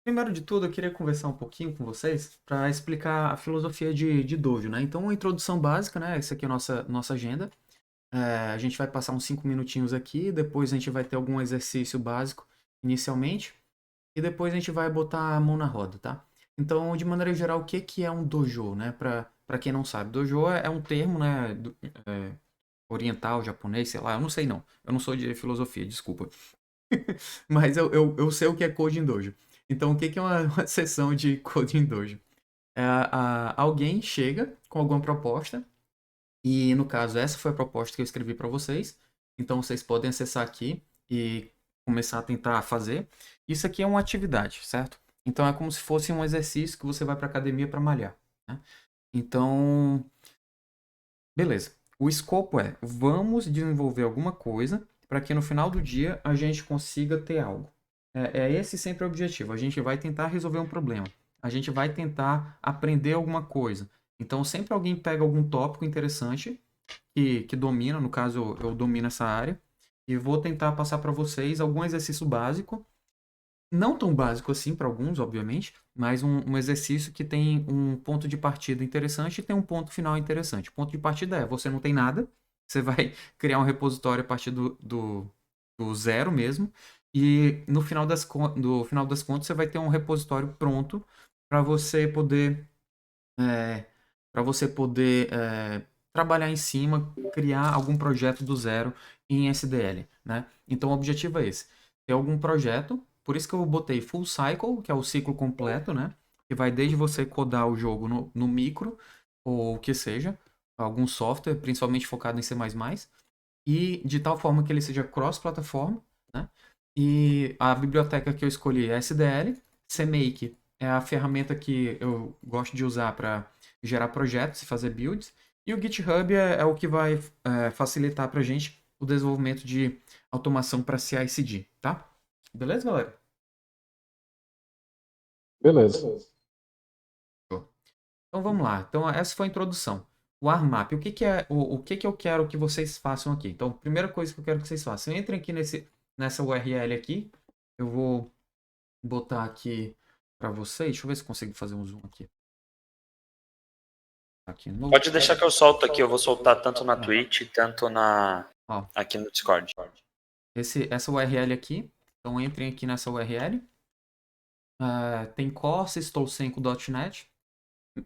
Primeiro de tudo, eu queria conversar um pouquinho com vocês para explicar a filosofia de Dojo, né? Então, uma introdução básica, né? Essa aqui é a nossa agenda. A gente vai passar uns 5 minutinhos aqui, depois a gente vai ter algum exercício básico inicialmente, e depois a gente vai botar a mão na roda, tá? Então, de maneira geral, o que que é um dojo, né? Para quem não sabe, dojo é um termo, né? Oriental, japonês, sei lá, eu não sei não. Eu não sou de filosofia, desculpa. Mas eu sei o que é Coding Dojo. Então, o que que é uma sessão de Coding Dojo? Alguém chega com alguma proposta, e no caso, essa foi a proposta que eu escrevi para vocês. Então, vocês podem acessar aqui e começar a tentar fazer. Isso aqui é uma atividade, certo? Então, é como se fosse um exercício que você vai para academia para malhar, né? Então, beleza. O escopo é: vamos desenvolver alguma coisa para que no final do dia a gente consiga ter algo. É esse sempre o objetivo. A gente vai tentar resolver um problema. A gente vai tentar aprender alguma coisa. Então, sempre alguém pega algum tópico interessante que domina, no caso eu domino essa área, e vou tentar passar para vocês algum exercício básico, não tão básico assim para alguns, obviamente, mas um exercício que tem um ponto de partida interessante e tem um ponto final interessante. O ponto de partida é: você não tem nada, você vai criar um repositório a partir do zero mesmo, e no final do final das contas você vai ter um repositório pronto para você poder é, trabalhar em cima, criar algum projeto do zero em SDL, né? Então o objetivo é esse: ter algum projeto. Por isso que eu botei full cycle, que é o ciclo completo, né? Que vai desde você codar o jogo no micro, ou o que seja, algum software, principalmente focado em C++, e de tal forma que ele seja cross-plataforma, né? E a biblioteca que eu escolhi é SDL. CMake é a ferramenta que eu gosto de usar para gerar projetos e fazer builds. E o GitHub é o que vai facilitar para a gente o desenvolvimento de automação para CI/CD, tá? Beleza, galera? Beleza. Show. Então vamos lá. Então essa foi a introdução. O ARMAP, o que que é, o que que eu quero que vocês façam aqui? Então, primeira coisa que eu quero que vocês façam: entrem aqui nessa URL aqui. Eu vou botar aqui para vocês. Deixa eu ver se eu consigo fazer um zoom aqui. Aqui no. Pode deixar que eu solto aqui, eu vou soltar tanto na Twitch, tanto Ó, aqui no Discord. essa URL aqui. Então entrem aqui nessa URL. Tem courses.toucenco.net.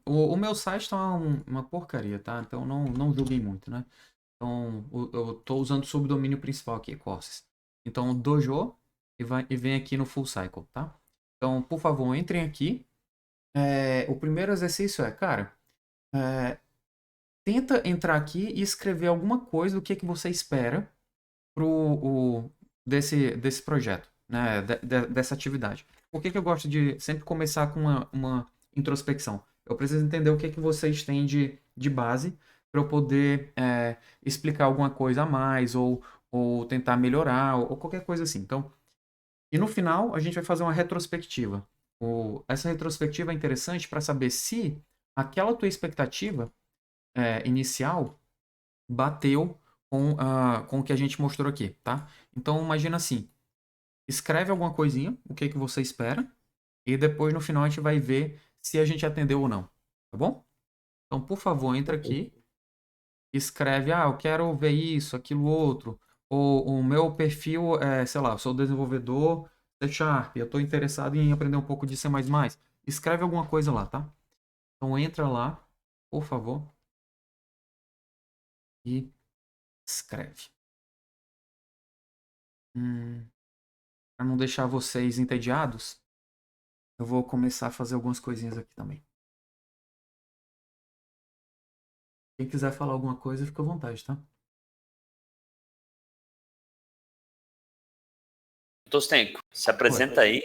O meu site tá uma porcaria, tá? Então não julguem muito, né? Então eu tô usando o subdomínio principal aqui, courses. Então dojo e vem aqui no full cycle, tá? Então, por favor, entrem aqui. O primeiro exercício é, cara, é, tenta entrar aqui e escrever alguma coisa do que você espera desse projeto, né? Dessa atividade. Por que eu gosto de sempre começar com uma introspecção? Eu preciso entender o que vocês têm de base para eu poder explicar alguma coisa a mais ou tentar melhorar ou qualquer coisa assim. Então, e no final a gente vai fazer uma retrospectiva. Essa retrospectiva é interessante para saber se aquela tua expectativa inicial bateu com o que a gente mostrou aqui, tá? Então, imagina assim: escreve alguma coisinha, o que que você espera, e depois no final a gente vai ver se a gente atendeu ou não, tá bom? Então, por favor, entra aqui, escreve: eu quero ver isso, aquilo outro, ou o meu perfil é, sei lá, eu sou desenvolvedor C Sharp, eu estou interessado em aprender um pouco de C++. Escreve alguma coisa lá, tá? Então, entra lá, por favor, e escreve. Para não deixar vocês entediados, eu vou começar a fazer algumas coisinhas aqui também. Quem quiser falar alguma coisa, fica à vontade, tá? Tostenko, se Oi. apresenta aí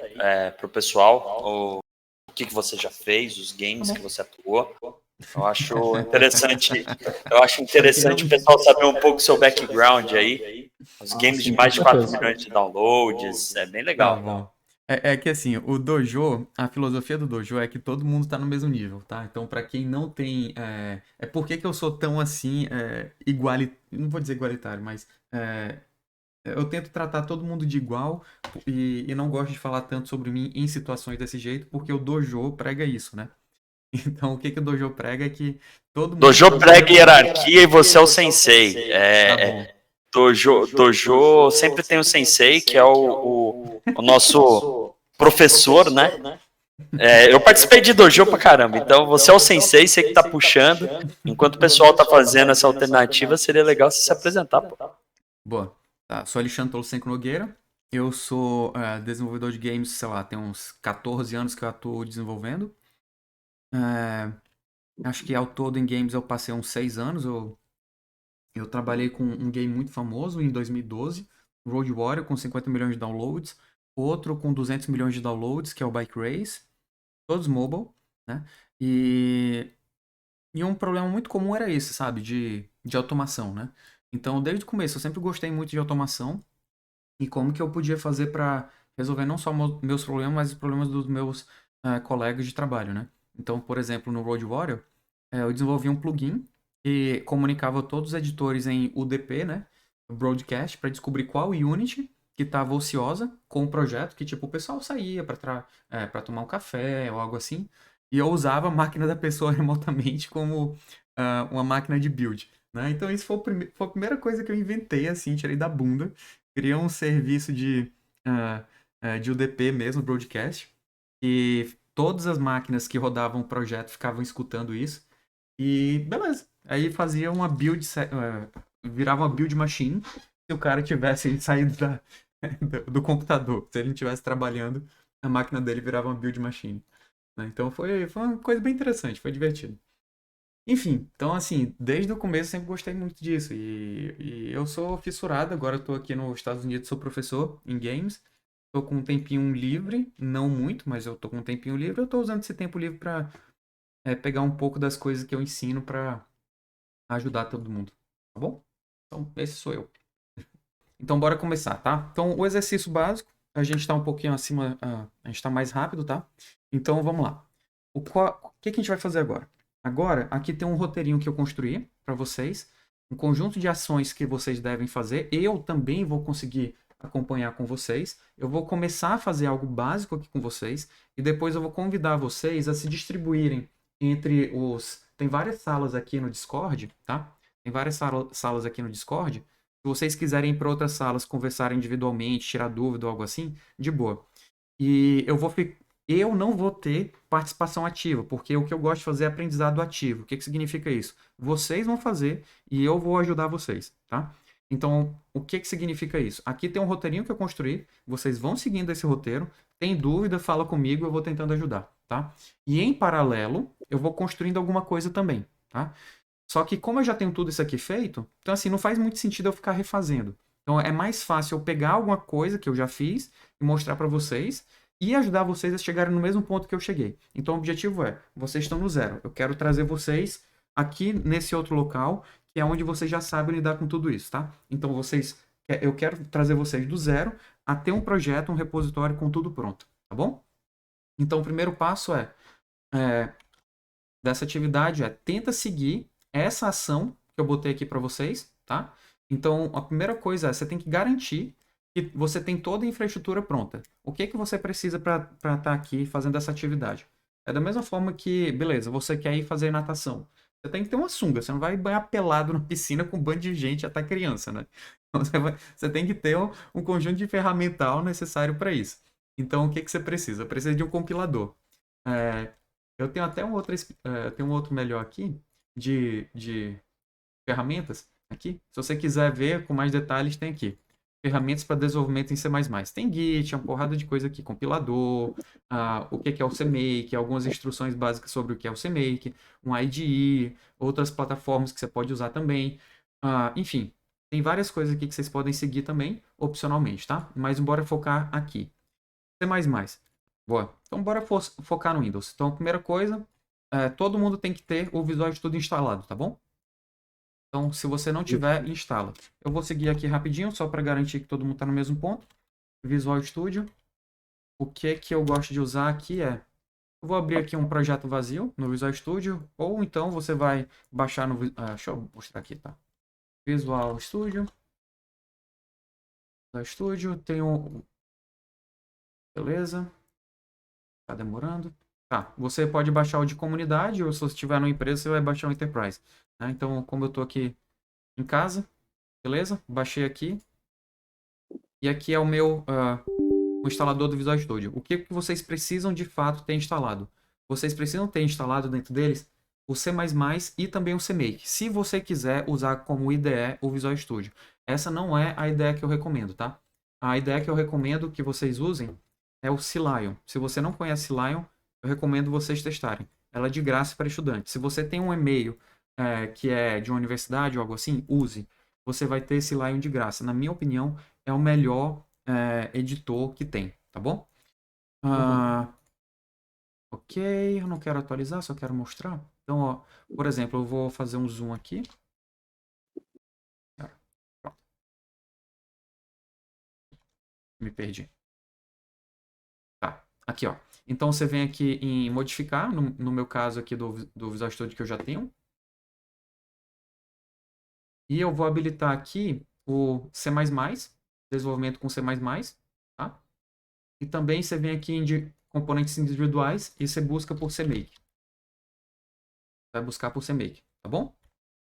para o pessoal o que você já fez, os Tá games que bom. você atuou. Eu acho interessante, Pra quem não o me... pessoal saber um pouco do seu background aí. Os Ah, games de sim, com mais de 4 certeza. milhões de downloads, é bem Tá legal. bom. É que assim, o dojo, a filosofia do dojo é que todo mundo tá no mesmo nível, tá? Então, pra quem não tem. Por que que eu sou tão assim, não vou dizer igualitário, mas Eu tento tratar todo mundo de igual e não gosto de falar tanto sobre mim em situações desse jeito, porque o dojo prega isso, né? Então, o que que o dojo prega é que todo mundo Dojo tem que prega evoluir. hierarquia e você é o sensei. Tá bom. Dojo sempre tem o sensei, que é o nosso professor, né? Eu participei de dojo pra caramba, então você é o sensei, você que tá puxando. Enquanto o pessoal tá fazendo essa alternativa, seria legal você se apresentar, pô. Boa. Tá, sou Alexandre Tolosenko Nogueira. Eu sou desenvolvedor de games, sei lá, tem uns 14 anos que eu atuo desenvolvendo. É, acho que ao todo em games eu passei uns 6 anos. Eu trabalhei com um game muito famoso em 2012, Road Warrior, com 50 milhões de downloads. Outro com 200 milhões de downloads, que é o Bike Race. Todos mobile, né? E, e um problema muito comum era esse, sabe? De automação, né? Então, desde o começo, eu sempre gostei muito de automação. E como que eu podia fazer para resolver não só meus problemas, mas os problemas dos meus colegas de trabalho, né? Então, por exemplo, no Road Warrior, eu desenvolvi um plugin que comunicava todos os editores em UDP, né? Broadcast, para descobrir qual Unity que estava ociosa com o projeto, que tipo, o pessoal saía para tomar um café ou algo assim, e eu usava a máquina da pessoa remotamente como uma máquina de build, né? Então, isso foi a primeira coisa que eu inventei, assim, tirei da bunda. Criou um serviço de UDP mesmo, broadcast, e todas as máquinas que rodavam o projeto ficavam escutando isso. E beleza. Aí fazia uma build, virava uma build machine se o cara tivesse saído do computador. Se ele não estivesse trabalhando, a máquina dele virava uma build machine, né? Então foi uma coisa bem interessante, foi divertido. Enfim, então assim, desde o começo eu sempre gostei muito disso. E eu sou fissurado, agora eu tô aqui nos Estados Unidos, sou professor em games. Tô com um tempinho livre, não muito, mas eu tô com um tempinho livre. Eu tô usando esse tempo livre pra pegar um pouco das coisas que eu ensino pra ajudar todo mundo. Tá bom? Então, esse sou eu. Então, bora começar, tá? Então, o exercício básico, a gente tá um pouquinho acima, a gente tá mais rápido, tá? Então, vamos lá. O que que a gente vai fazer agora? Agora, aqui tem um roteirinho que eu construí para vocês, um conjunto de ações que vocês devem fazer. Eu também vou conseguir acompanhar com vocês. Eu vou começar a fazer algo básico aqui com vocês e depois eu vou convidar vocês a se distribuírem entre os. Tem várias salas aqui no Discord, tá? Tem várias salas aqui no Discord. Se vocês quiserem ir para outras salas, conversar individualmente, tirar dúvida ou algo assim, de boa. E eu não vou ter participação ativa, porque o que eu gosto de fazer é aprendizado ativo. O que que significa isso? Vocês vão fazer e eu vou ajudar vocês, tá? Então, o que que significa isso? Aqui tem um roteirinho que eu construí, vocês vão seguindo esse roteiro. Tem dúvida, fala comigo, eu vou tentando ajudar, tá? E em paralelo, eu vou construindo alguma coisa também, tá? Só que como eu já tenho tudo isso aqui feito, então assim, não faz muito sentido eu ficar refazendo. Então é mais fácil eu pegar alguma coisa que eu já fiz e mostrar para vocês e ajudar vocês a chegarem no mesmo ponto que eu cheguei. Então o objetivo é, vocês estão no zero. Eu quero trazer vocês aqui nesse outro local, que é onde vocês já sabem lidar com tudo isso, tá? Então eu quero trazer vocês do zero a ter um projeto, um repositório com tudo pronto, tá bom? Então o primeiro passo é dessa atividade tenta seguir essa ação que eu botei aqui para vocês, tá? Então, a primeira coisa você tem que garantir que você tem toda a infraestrutura pronta. O que que você precisa para estar aqui fazendo essa atividade? É da mesma forma que, beleza, você quer ir fazer natação. Você tem que ter uma sunga, você não vai banhar pelado na piscina com um bando de gente até criança, né? Então, você tem que ter um conjunto de ferramental necessário para isso. Então, o que que você precisa? Precisa de um compilador. É, eu tenho até tem um outro melhor aqui de ferramentas. Aqui, se você quiser ver com mais detalhes, tem aqui. Ferramentas para desenvolvimento em C++. Tem Git, uma porrada de coisa aqui. Compilador, o que é o CMake, algumas instruções básicas sobre o que é o CMake, um IDE, outras plataformas que você pode usar também. Enfim, tem várias coisas aqui que vocês podem seguir também, opcionalmente, tá? Mas bora focar aqui. C++. Boa. Então, bora focar no Windows. Então, a primeira coisa, todo mundo tem que ter o Visual Studio instalado, tá bom? Então, se você não tiver, instala. Eu vou seguir aqui rapidinho, só para garantir que todo mundo está no mesmo ponto. Visual Studio. O que que eu gosto de usar aqui eu vou abrir aqui um projeto vazio no Visual Studio, ou então você vai baixar no... deixa eu mostrar aqui, tá? Visual Studio. Visual Studio, tenho... Beleza. Tá demorando. Tá, você pode baixar o de comunidade, ou se você estiver numa empresa, você vai baixar o Enterprise. Né? Então, como eu tô aqui em casa, beleza? Baixei aqui. E aqui é o meu o instalador do Visual Studio. O que que vocês precisam de fato ter instalado? Vocês precisam ter instalado dentro deles o C++ e também o CMake. Se você quiser usar como IDE o Visual Studio. Essa não é a ideia que eu recomendo, tá? A ideia que eu recomendo que vocês usem é o CLion. Se você não conhece CLion, eu recomendo vocês testarem. Ela é de graça para estudantes. Se você tem um e-mail que é de uma universidade ou algo assim, use. Você vai ter esse Lion de graça. Na minha opinião, é o melhor editor que tem, tá bom? Ok, eu não quero atualizar, só quero mostrar. Então, ó, por exemplo, eu vou fazer um zoom aqui. Pronto. Me perdi. Tá, aqui, ó. Então, você vem aqui em modificar, no meu caso aqui do Visual Studio que eu já tenho. E eu vou habilitar aqui o C++, desenvolvimento com C++, tá? E também você vem aqui em componentes individuais e você busca por CMake. Vai buscar por CMake, tá bom?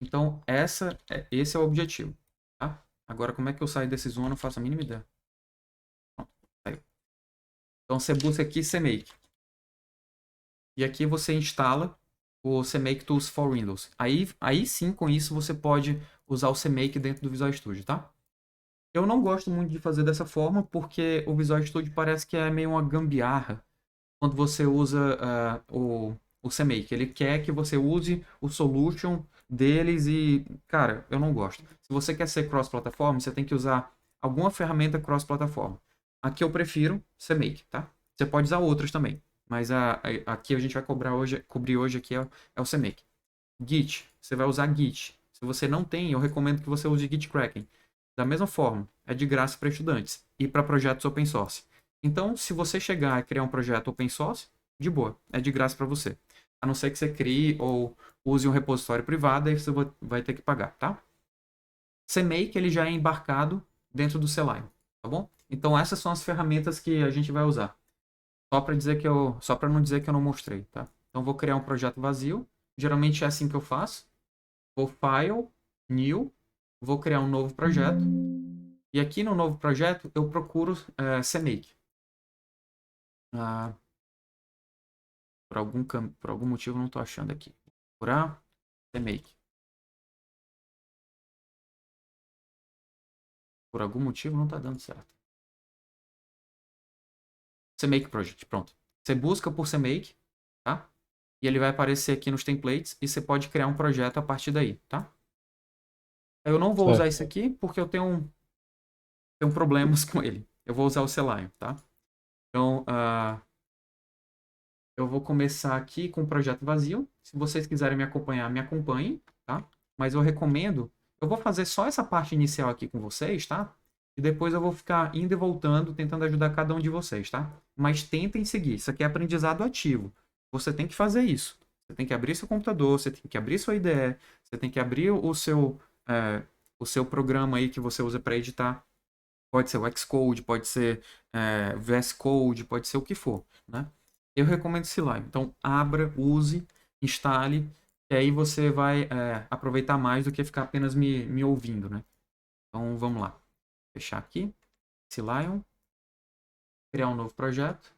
Então, esse é o objetivo, tá? Agora, como é que eu saio desse zoom? Eu não faço a mínima ideia. Pronto, saiu. Então, você busca aqui CMake. E aqui você instala o CMake Tools for Windows. Aí sim, com isso, você pode usar o CMake dentro do Visual Studio, tá? Eu não gosto muito de fazer dessa forma, porque o Visual Studio parece que é meio uma gambiarra quando você usa o CMake. Ele quer que você use o solution deles e, cara, eu não gosto. Se você quer ser cross-plataforma, você tem que usar alguma ferramenta cross-plataforma. Aqui eu prefiro CMake, tá? Você pode usar outras também, mas aqui a gente vai cobrir hoje aqui é o CMake. Git, você vai usar Git. Se você não tem, eu recomendo que você use GitKraken. Da mesma forma, é de graça para estudantes e para projetos open source. Então, se você chegar e criar um projeto open source, de boa, é de graça para você. A não ser que você crie ou use um repositório privado, aí você vai ter que pagar, tá? CMake, ele já é embarcado dentro do CLion, tá bom? Então, essas são as ferramentas que a gente vai usar. Só para não dizer que eu não mostrei, tá? Então, vou criar um projeto vazio. Geralmente é assim que eu faço. Vou File, New, vou criar um novo projeto. E aqui no novo projeto eu procuro CMake. Por algum motivo eu não estou achando aqui. Vou procurar CMake. Por algum motivo não está dando certo. CMake Project, pronto. Você busca por CMake, tá? E ele vai aparecer aqui nos templates e você pode criar um projeto a partir daí, tá? Eu não vou usar Certo. esse aqui porque eu tenho problemas com ele. Eu vou usar o CLion, tá? Então, eu vou começar aqui com um projeto vazio. Se vocês quiserem me acompanhar, me acompanhem, tá? Mas eu recomendo... Eu vou fazer só essa parte inicial aqui com vocês, tá? E depois eu vou ficar indo e voltando, tentando ajudar cada um de vocês, tá? Mas tentem seguir. Isso aqui é aprendizado ativo. Você tem que fazer isso. Você tem que abrir seu computador, você tem que abrir sua IDE, você tem que abrir o seu programa aí que você usa para editar. Pode ser o Xcode, pode ser VS Code, pode ser o que for, né? Eu recomendo esse live. Então, abra, use, instale, e aí você vai aproveitar mais do que ficar apenas me ouvindo, né? Então, vamos lá. Fechar aqui. Esse Lion. Criar um novo projeto.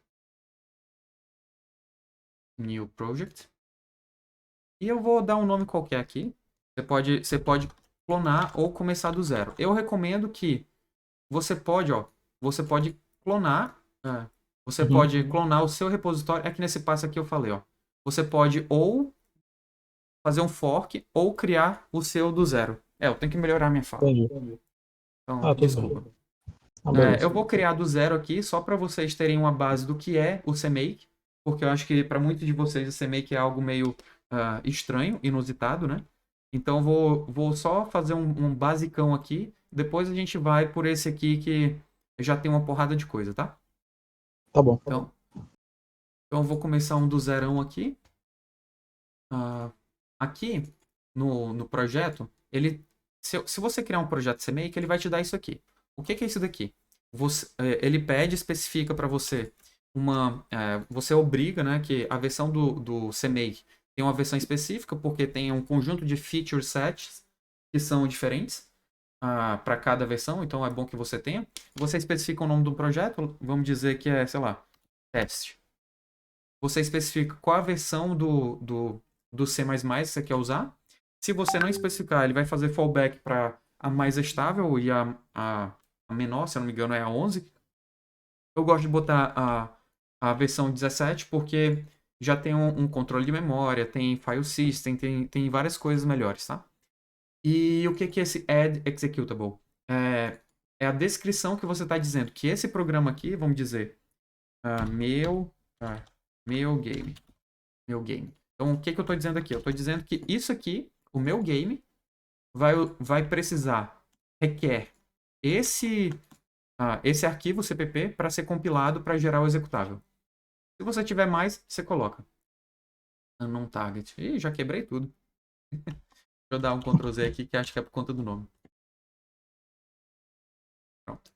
New Project. E eu vou dar um nome qualquer aqui. Você pode clonar ou começar do zero. Eu recomendo que você pode clonar. Você pode clonar o seu repositório. É que nesse passo aqui eu falei, ó. Você pode ou fazer um fork ou criar o seu do zero. Eu tenho que melhorar minha fala. Entendi. Então, Tudo desculpa. bem. Beleza. Eu vou criar do zero aqui, só para vocês terem uma base do que é o CMake, porque eu acho que para muitos de vocês o CMake é algo meio estranho, inusitado, né? Então, vou só fazer um basicão aqui, depois a gente vai por esse aqui que já tem uma porrada de coisa, tá? Tá bom. Então eu vou começar um do zerão aqui. Aqui, no projeto, se você criar um projeto CMake, ele vai te dar isso aqui. O que é isso daqui? Ele pede, especifica para você você obriga, né, que a versão do CMake tem uma versão específica, porque tem um conjunto de feature sets que são diferentes para cada versão, então é bom que você tenha. Você especifica o nome do projeto, vamos dizer que é, sei lá, teste. Você especifica qual a versão do C++ que você quer usar. Se você não especificar, ele vai fazer fallback para a mais estável e a menor, se eu não me engano, é a 11. Eu gosto de botar a versão 17 porque já tem um controle de memória, tem file system, tem várias coisas melhores, tá? E o que é esse add executable? É a descrição que você está dizendo que esse programa aqui, vamos dizer, meu game. Então, o que eu estou dizendo aqui? Eu estou dizendo que isso aqui, o meu game, vai precisar, requer esse arquivo CPP para ser compilado para gerar o executável. Se você tiver mais, você coloca. Unknown target. Ih, já quebrei tudo. Deixa eu dar um Ctrl Z aqui, que acho que é por conta do nome. Pronto.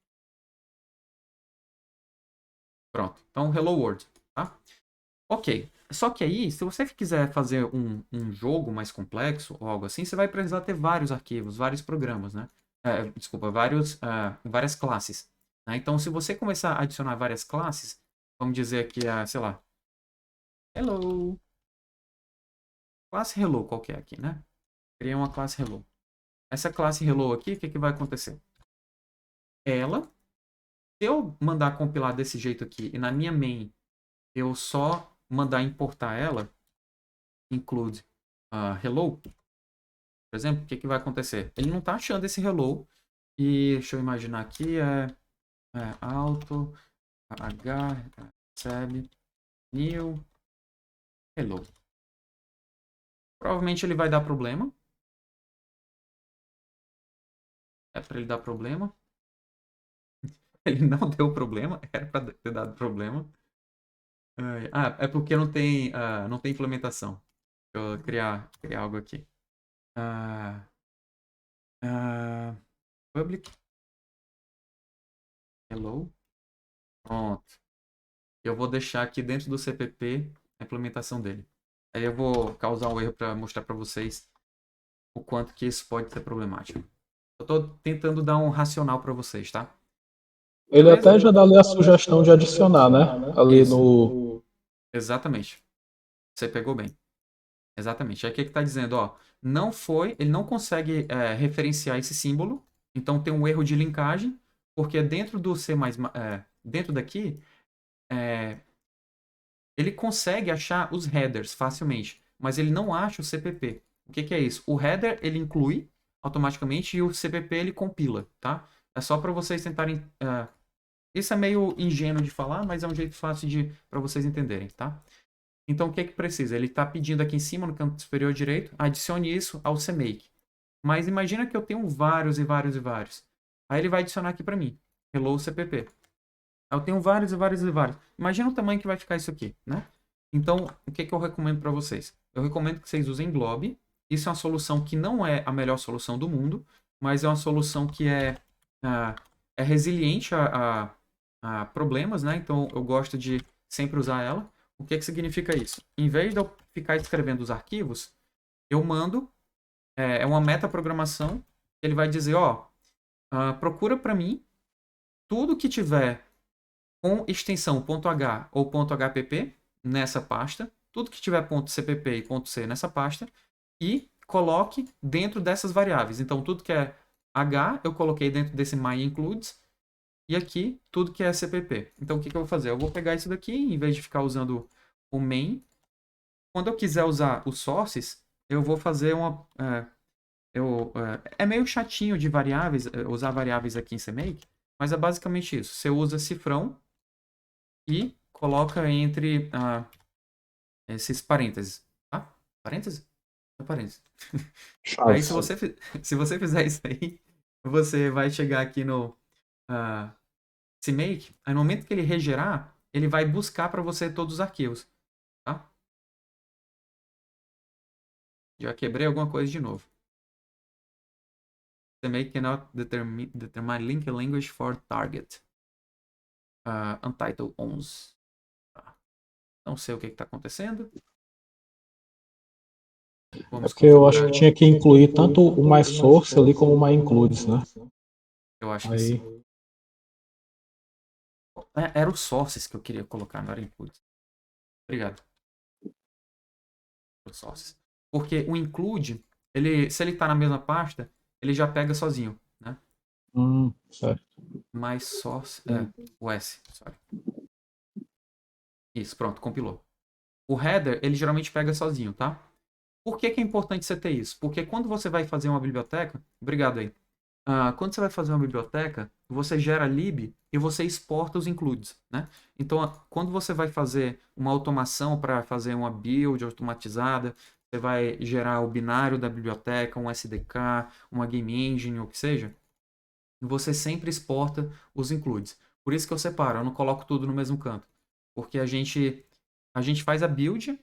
Pronto. Então, hello world. Tá? Ok. Só que aí, se você quiser fazer um jogo mais complexo ou algo assim, você vai precisar ter vários arquivos, vários programas, né? Desculpa, várias classes. Né? Então, se você começar a adicionar várias classes, vamos dizer aqui, sei lá, hello. Classe hello qualquer aqui, né? Criei uma classe hello. Essa classe hello aqui, o que vai acontecer? Se eu mandar compilar desse jeito aqui e na minha main eu só mandar importar ela, include hello, por exemplo, o que vai acontecer? Ele não está achando esse hello e deixa eu imaginar aqui, auto, h, recebe, new, hello. Provavelmente ele vai dar problema. É para ele dar problema. Ele não deu problema, era para ter dado problema. É porque não tem implementação. Deixa eu criar algo aqui. Public. Hello. Pronto. Eu vou deixar aqui dentro do CPP a implementação dele. Aí eu vou causar um erro para mostrar para vocês o quanto que isso pode ser problemático. Eu estou tentando dar um racional para vocês, tá? Ele Beleza? até já dá ali a sugestão de adicionar, né? Ali Isso. no. Exatamente. Você pegou bem. Exatamente. Aí o que está dizendo? Ó, ele não consegue referenciar esse símbolo, então tem um erro de linkagem, porque dentro do C++, dentro daqui, ele consegue achar os headers facilmente, mas ele não acha o CPP. O que é isso? O header ele inclui automaticamente e o CPP ele compila, tá? É só para vocês tentarem... isso é meio ingênuo de falar, mas é um jeito fácil para vocês entenderem, tá? Então, o que precisa? Ele está pedindo aqui em cima, no canto superior direito, adicione isso ao CMake. Mas imagina que eu tenho vários e vários e vários. Aí ele vai adicionar aqui para mim. Hello CPP. Eu tenho vários e vários e vários. Imagina o tamanho que vai ficar isso aqui, né? Então, o que eu recomendo para vocês? Eu recomendo que vocês usem Glob. Isso é uma solução que não é a melhor solução do mundo, mas é uma solução que é resiliente a problemas, né? Então, eu gosto de sempre usar ela. O que significa isso? Em vez de eu ficar escrevendo os arquivos, eu mando, é uma metaprogramação, ele vai dizer, procura para mim tudo que tiver com extensão .h ou .hpp nessa pasta, tudo que tiver .cpp e .c nessa pasta, e coloque dentro dessas variáveis. Então, tudo que é h, eu coloquei dentro desse myIncludes, e aqui, tudo que é cpp. Então, o que eu vou fazer? Eu vou pegar isso daqui, em vez de ficar usando o main, quando eu quiser usar os sources, eu vou fazer uma... é meio chatinho de variáveis, usar variáveis aqui em CMake, mas é basicamente isso. Você usa cifrão e coloca entre esses parênteses, tá? Parênteses? É parênteses. Aí, se você fizer isso aí, você vai chegar aqui no CMake, aí no momento que ele regerar, ele vai buscar para você todos os arquivos, tá? Já quebrei alguma coisa de novo. CMake cannot determine link language for target. Untitled 11. Tá. Não sei o que está acontecendo. É Vamos porque eu acho configurar. que tinha que incluir tanto o my source ali como o my includes, né? Eu acho que Aí, sim. Era o sources que eu queria colocar, não era includes. Obrigado. Os sources. Porque o include, se ele está na mesma pasta, ele já pega sozinho, né? certo. Mais source, o S, sorry. Isso, pronto, compilou. O header, ele geralmente pega sozinho, tá? Por que é importante você ter isso? Porque quando você vai fazer uma biblioteca, obrigado aí. Quando você vai fazer uma biblioteca, você gera lib e você exporta os includes, né? Então, quando você vai fazer uma automação para fazer uma build automatizada, você vai gerar o binário da biblioteca, um SDK, uma game engine, o que seja, você sempre exporta os includes. Por isso que eu separo, eu não coloco tudo no mesmo canto. Porque a gente faz a build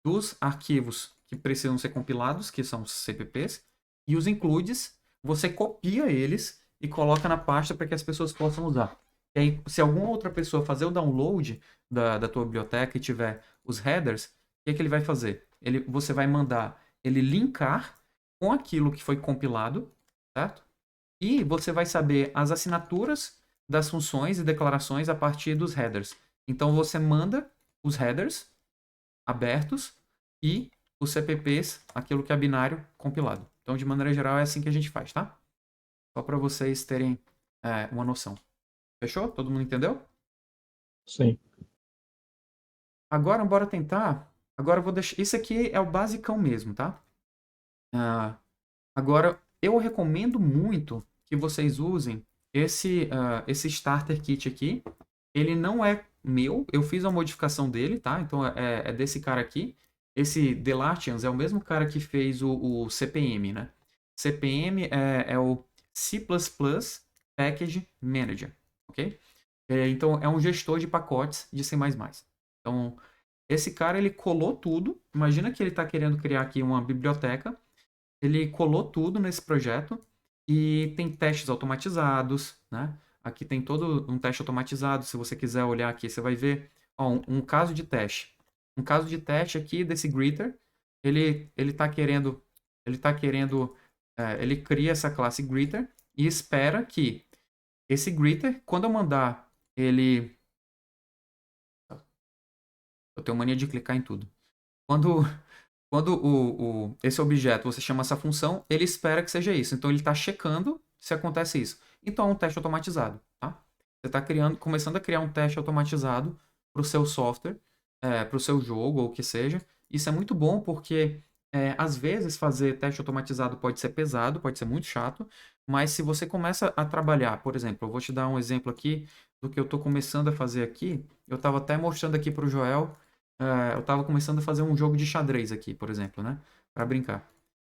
dos arquivos que precisam ser compilados, que são os CPPs, e os includes, você copia eles e coloca na pasta para que as pessoas possam usar. E aí, se alguma outra pessoa fazer o download da tua biblioteca e tiver os headers, o que é que ele vai fazer? Você vai mandar ele linkar com aquilo que foi compilado, certo? E você vai saber as assinaturas das funções e declarações a partir dos headers. Então você manda os headers abertos e os CPPs, aquilo que é binário compilado. Então, de maneira geral, é assim que a gente faz, tá? Só para vocês terem uma noção. Fechou? Todo mundo entendeu? Sim. Agora, bora tentar. Agora eu vou deixar. Isso aqui é o basicão mesmo, tá? Agora, eu recomendo muito que vocês usem esse Starter Kit aqui. Ele não é meu, eu fiz a modificação dele, tá? Então é desse cara aqui. Esse Delartians é o mesmo cara que fez o CPM, né? CPM é o C++ Package Manager, ok? Então é um gestor de pacotes de C++. Então, esse cara ele colou tudo. Imagina que ele está querendo criar aqui uma biblioteca. Ele colou tudo nesse projeto e tem testes automatizados, né? Aqui tem todo um teste automatizado. Se você quiser olhar aqui, você vai ver um caso de teste. Um caso de teste aqui desse greeter, ele está querendo, ele cria essa classe greeter e espera que esse greeter, quando eu mandar ele, eu tenho mania de clicar em tudo. Quando esse objeto, você chama essa função, ele espera que seja isso. Então, ele está checando se acontece isso. Então, é um teste automatizado, tá? Você está começando a criar um teste automatizado para o seu software, para o seu jogo, ou o que seja. Isso é muito bom porque, às vezes, fazer teste automatizado pode ser pesado, pode ser muito chato, mas se você começa a trabalhar, por exemplo, eu vou te dar um exemplo aqui do que eu estou começando a fazer aqui. Eu estava até mostrando aqui para o Joel. Eu tava começando a fazer um jogo de xadrez aqui, por exemplo, né? Pra brincar.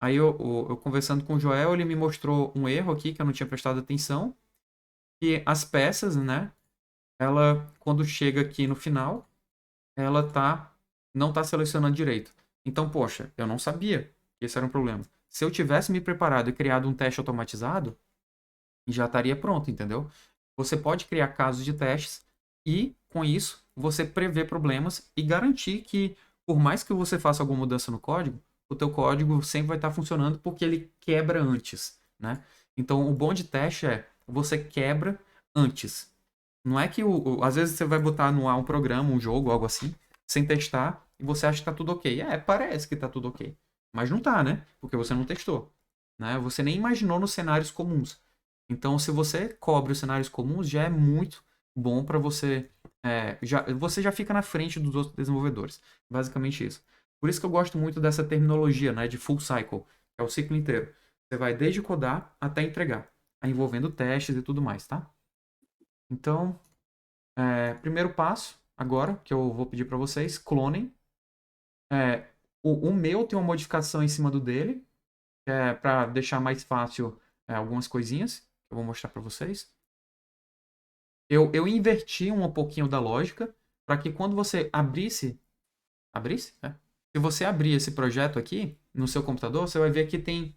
Aí eu conversando com o Joel, ele me mostrou um erro aqui que eu não tinha prestado atenção. E as peças, né? Ela, quando chega aqui no final, ela não tá selecionando direito. Então, poxa, eu não sabia que esse era um problema. Se eu tivesse me preparado e criado um teste automatizado, já estaria pronto, entendeu? Você pode criar casos de testes e, com isso, você prever problemas e garantir que, por mais que você faça alguma mudança no código, o teu código sempre vai estar funcionando porque ele quebra antes, né? Então, o bom de teste é você quebra antes. Não é que às vezes você vai botar no ar um programa, um jogo, algo assim, sem testar e você acha que está tudo ok. Parece que está tudo ok, mas não está, né? Porque você não testou, né? Você nem imaginou nos cenários comuns. Então, se você cobre os cenários comuns, já é muito bom para você. Você já fica na frente dos outros desenvolvedores. Basicamente isso. Por isso que eu gosto muito dessa terminologia, né, de full cycle, que é o ciclo inteiro. Você vai desde codar até entregar, envolvendo testes e tudo mais, tá? Então, primeiro passo, agora, que eu vou pedir para vocês, clonem. O meu tem uma modificação em cima do dele, para deixar mais fácil algumas coisinhas que eu vou mostrar para vocês. Eu inverti um pouquinho da lógica para que quando você abrisse, se você abrir esse projeto aqui no seu computador, você vai ver que tem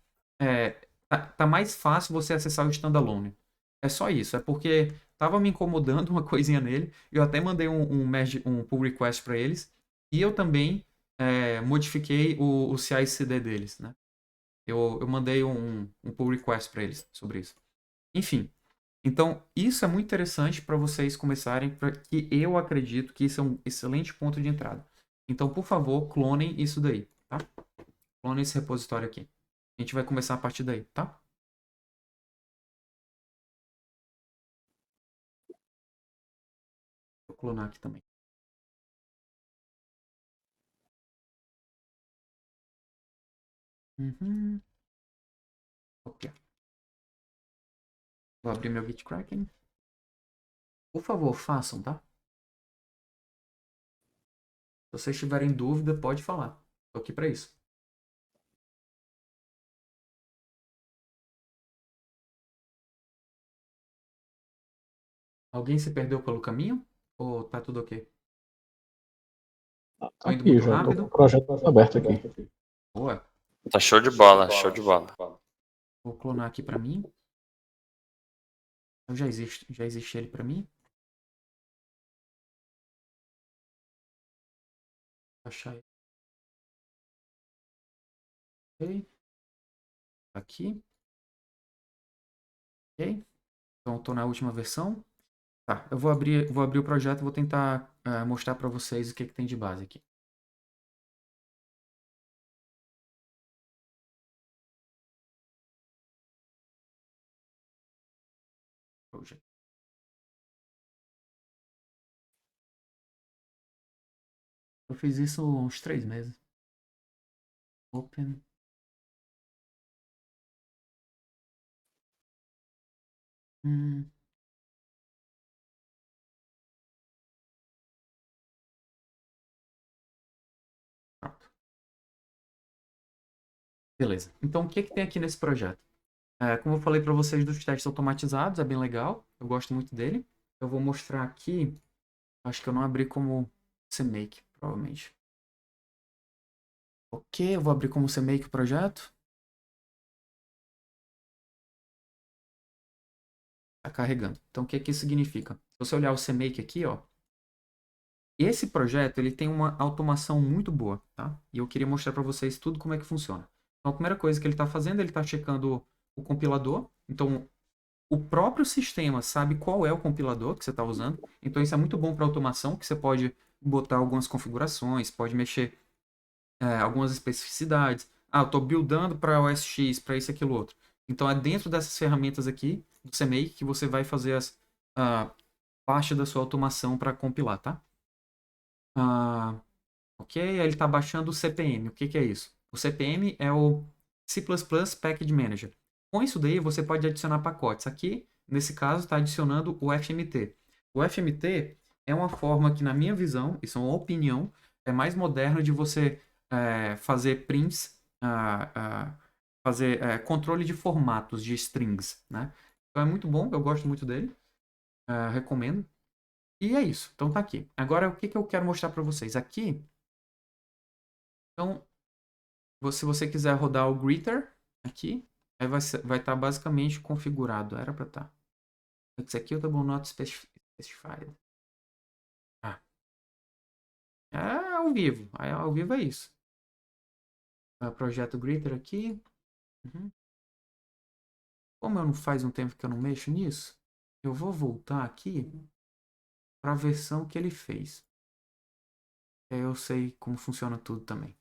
tá mais fácil você acessar o standalone. É só isso. É porque tava me incomodando uma coisinha nele. Eu até mandei um pull request para eles. E eu também modifiquei o CI/CD deles, né? Eu mandei um pull request para eles sobre isso. Enfim. Então, isso é muito interessante para vocês começarem, que eu acredito que isso é um excelente ponto de entrada. Então, por favor, clonem isso daí, tá? Clonem esse repositório aqui. A gente vai começar a partir daí, tá? Vou clonar aqui também. Uhum. Copiar. Vou abrir meu Gitkraken. Por favor, façam, tá? Se vocês tiverem dúvida, pode falar. Tô aqui para isso. Alguém se perdeu pelo caminho? Ou tá tudo ok? Tô indo Aqui, muito já tô com o rápido? projeto aberto aqui. Boa. Tá show de bola, show de bola. Vou clonar aqui para mim. Então já existe ele para mim. Vou achar ele. Ok. Aqui. Ok. Então estou na última versão. Tá, eu vou abrir o projeto e vou tentar mostrar para vocês o que tem de base aqui. Project. Eu fiz isso há uns 3 meses. Open. Hum, pronto. Beleza. Então, o que tem aqui nesse projeto? Como eu falei para vocês dos testes automatizados, é bem legal. Eu gosto muito dele. Eu vou mostrar aqui. Acho que eu não abri como CMake, provavelmente. Ok, eu vou abrir como CMake o projeto. Tá carregando. Então, o que isso significa? Se você olhar o CMake aqui, ó. Esse projeto, ele tem uma automação muito boa, tá? E eu queria mostrar para vocês tudo como é que funciona. Então, a primeira coisa que ele está fazendo, ele está checando o compilador. Então, o próprio sistema sabe qual é o compilador que você está usando. Então, isso é muito bom para automação, que você pode botar algumas configurações, pode mexer algumas especificidades. Ah, eu estou buildando para OS X, para isso, aquilo, outro. Então, é dentro dessas ferramentas aqui, do CMake, que você vai fazer parte da sua automação para compilar, tá? Ok, aí ele está baixando o CPM. O que é isso? O CPM é o C++ Package Manager. Com isso daí, você pode adicionar pacotes. Aqui, nesse caso, está adicionando o FMT. O FMT é uma forma que, na minha visão, isso é uma opinião, é mais moderno de você fazer prints, fazer controle de formatos de strings, né? Então é muito bom, eu gosto muito dele, recomendo. E é isso, então tá aqui. Agora, o que eu quero mostrar para vocês? Aqui, então, se você quiser rodar o Greeter aqui, aí vai estar basicamente configurado. Era para estar. Esse aqui é o double not specified. Ah, é ao vivo. Aí, ao vivo é isso. Projeto Greeter aqui. Uhum. Como eu não faz um tempo que eu não mexo nisso, eu vou voltar aqui para a versão que ele fez. Aí eu sei como funciona tudo também.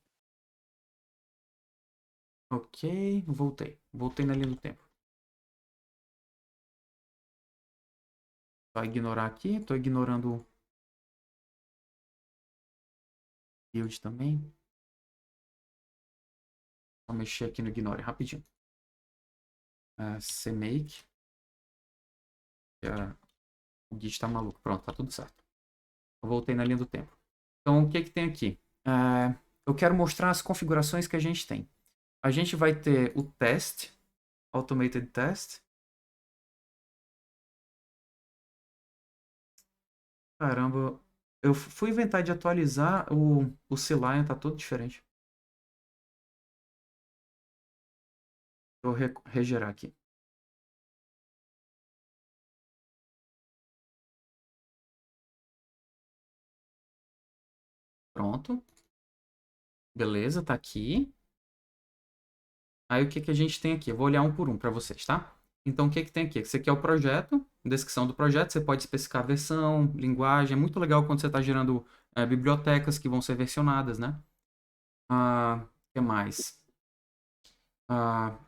Ok, voltei. Voltei na linha do tempo. Só ignorar aqui. Estou ignorando o build também. Vou mexer aqui no ignore rapidinho. CMake. O Git tá maluco. Pronto, tá tudo certo. Eu voltei na linha do tempo. Então, o que tem aqui? Eu quero mostrar as configurações que a gente tem. A gente vai ter o test, automated test. Caramba, eu fui inventar de atualizar o CLion, tá todo diferente. eu regerar aqui. Pronto. Beleza, tá aqui. Aí o que a gente tem aqui? Eu vou olhar um por um para vocês, tá? Então o que tem aqui? Esse aqui é o projeto, descrição do projeto, você pode especificar a versão, linguagem, é muito legal quando você está gerando bibliotecas que vão ser versionadas, né? O que mais?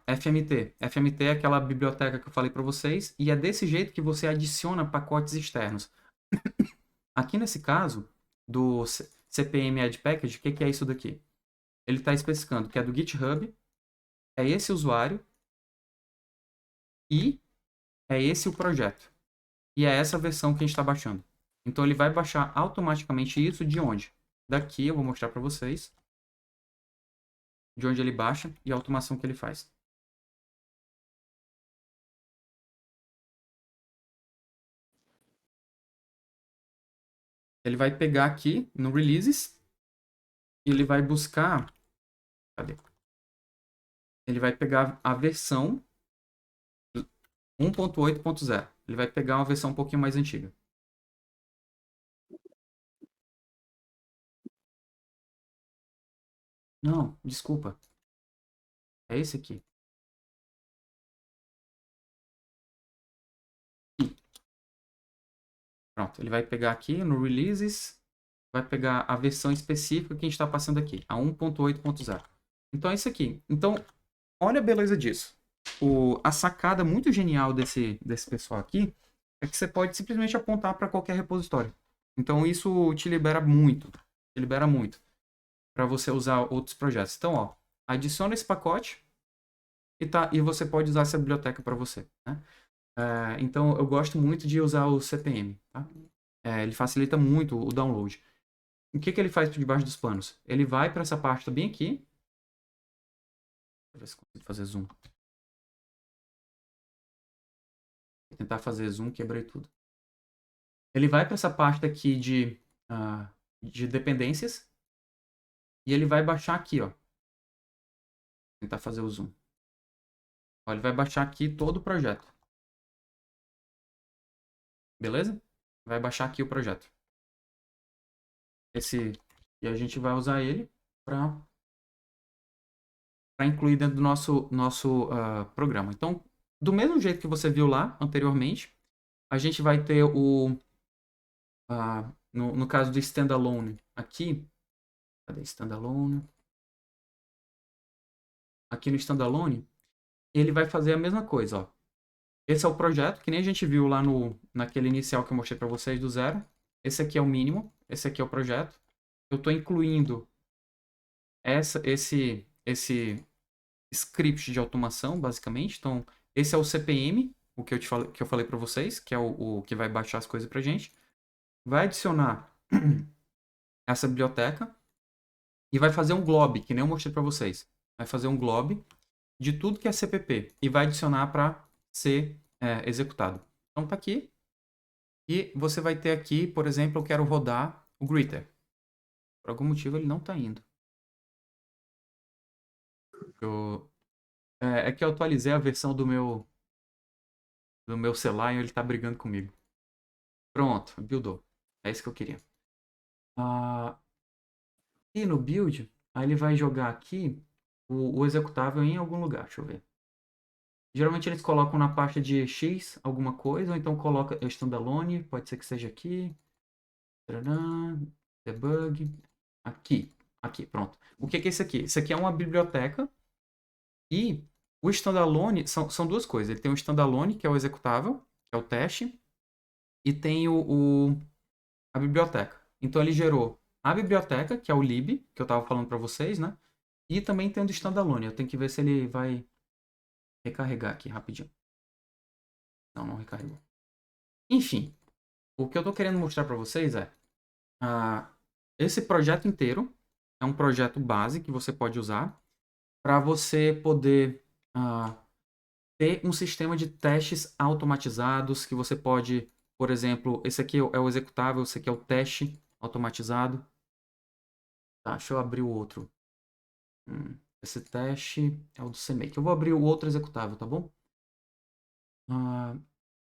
FMT. FMT é aquela biblioteca que eu falei para vocês, e é desse jeito que você adiciona pacotes externos. Aqui nesse caso, do CPM Add Package, o que é isso daqui? Ele está especificando que é do GitHub, é esse usuário, e é esse o projeto. E é essa versão que a gente está baixando. Então ele vai baixar automaticamente isso de onde? Daqui eu vou mostrar para vocês. De onde ele baixa e a automação que ele faz. Ele vai pegar aqui no Releases. E ele vai buscar... Cadê? Ele vai pegar a versão 1.8.0. Ele vai pegar uma versão um pouquinho mais antiga. Não, desculpa. É esse aqui. Pronto, ele vai pegar aqui no Releases, vai pegar a versão específica que a gente está passando aqui, a 1.8.0. Então é isso aqui. Então, olha a beleza disso. A sacada muito genial desse pessoal aqui é que você pode simplesmente apontar para qualquer repositório. Então isso te libera muito. Te libera muito para você usar outros projetos. Então, ó, adiciona esse pacote e você pode usar essa biblioteca para você. Né? Então, eu gosto muito de usar o CPM. Tá? Ele facilita muito o download. O que ele faz por debaixo dos panos? Ele vai para essa parte bem aqui. Deixa eu ver se consigo fazer zoom. Vou tentar fazer zoom, quebrei tudo. Ele vai para essa parte aqui de dependências. E ele vai baixar aqui, ó. Vou tentar fazer o zoom. Ó, ele vai baixar aqui todo o projeto. Beleza? Vai baixar aqui o projeto. E a gente vai usar ele para incluir dentro do nosso programa. Então, do mesmo jeito que você viu lá anteriormente, a gente vai ter no caso do standalone aqui. Cadê standalone? Aqui no standalone, ele vai fazer a mesma coisa, ó. Esse é o projeto, que nem a gente viu lá naquele inicial que eu mostrei para vocês do zero. Esse aqui é o mínimo, esse aqui é o projeto. Eu estou incluindo esse script de automação, basicamente. Então, esse é o CPM, o que eu falei para vocês, que é o que vai baixar as coisas para a gente. Vai adicionar essa biblioteca e vai fazer um glob, que nem eu mostrei para vocês. Vai fazer um glob de tudo que é CPP e vai adicionar para ser executado. Então tá aqui. E você vai ter aqui, por exemplo, eu quero rodar o Greeter. Por algum motivo ele não está indo. É que eu atualizei a versão do meu celular e ele está brigando comigo. Pronto, buildou. É isso que eu queria. E no build, aí ele vai jogar aqui o executável em algum lugar. Deixa eu ver. Geralmente eles colocam na pasta de X alguma coisa, ou então coloca standalone, pode ser que seja aqui. Debug. Aqui, pronto. O que é isso aqui? Isso aqui é uma biblioteca e o standalone são duas coisas. Ele tem o standalone, que é o executável, que é o teste, e tem a biblioteca. Então ele gerou a biblioteca, que é o lib, que eu estava falando para vocês, né? E também tem o do standalone. Eu tenho que ver se ele vai recarregar aqui rapidinho. Não recarregou. Enfim, o que eu estou querendo mostrar para vocês é esse projeto inteiro é um projeto base que você pode usar para você poder ter um sistema de testes automatizados que você pode, por exemplo, esse aqui é o executável, esse aqui é o teste automatizado. Tá, deixa eu abrir o outro. Esse teste é o do CMake. Eu vou abrir o outro executável, tá bom?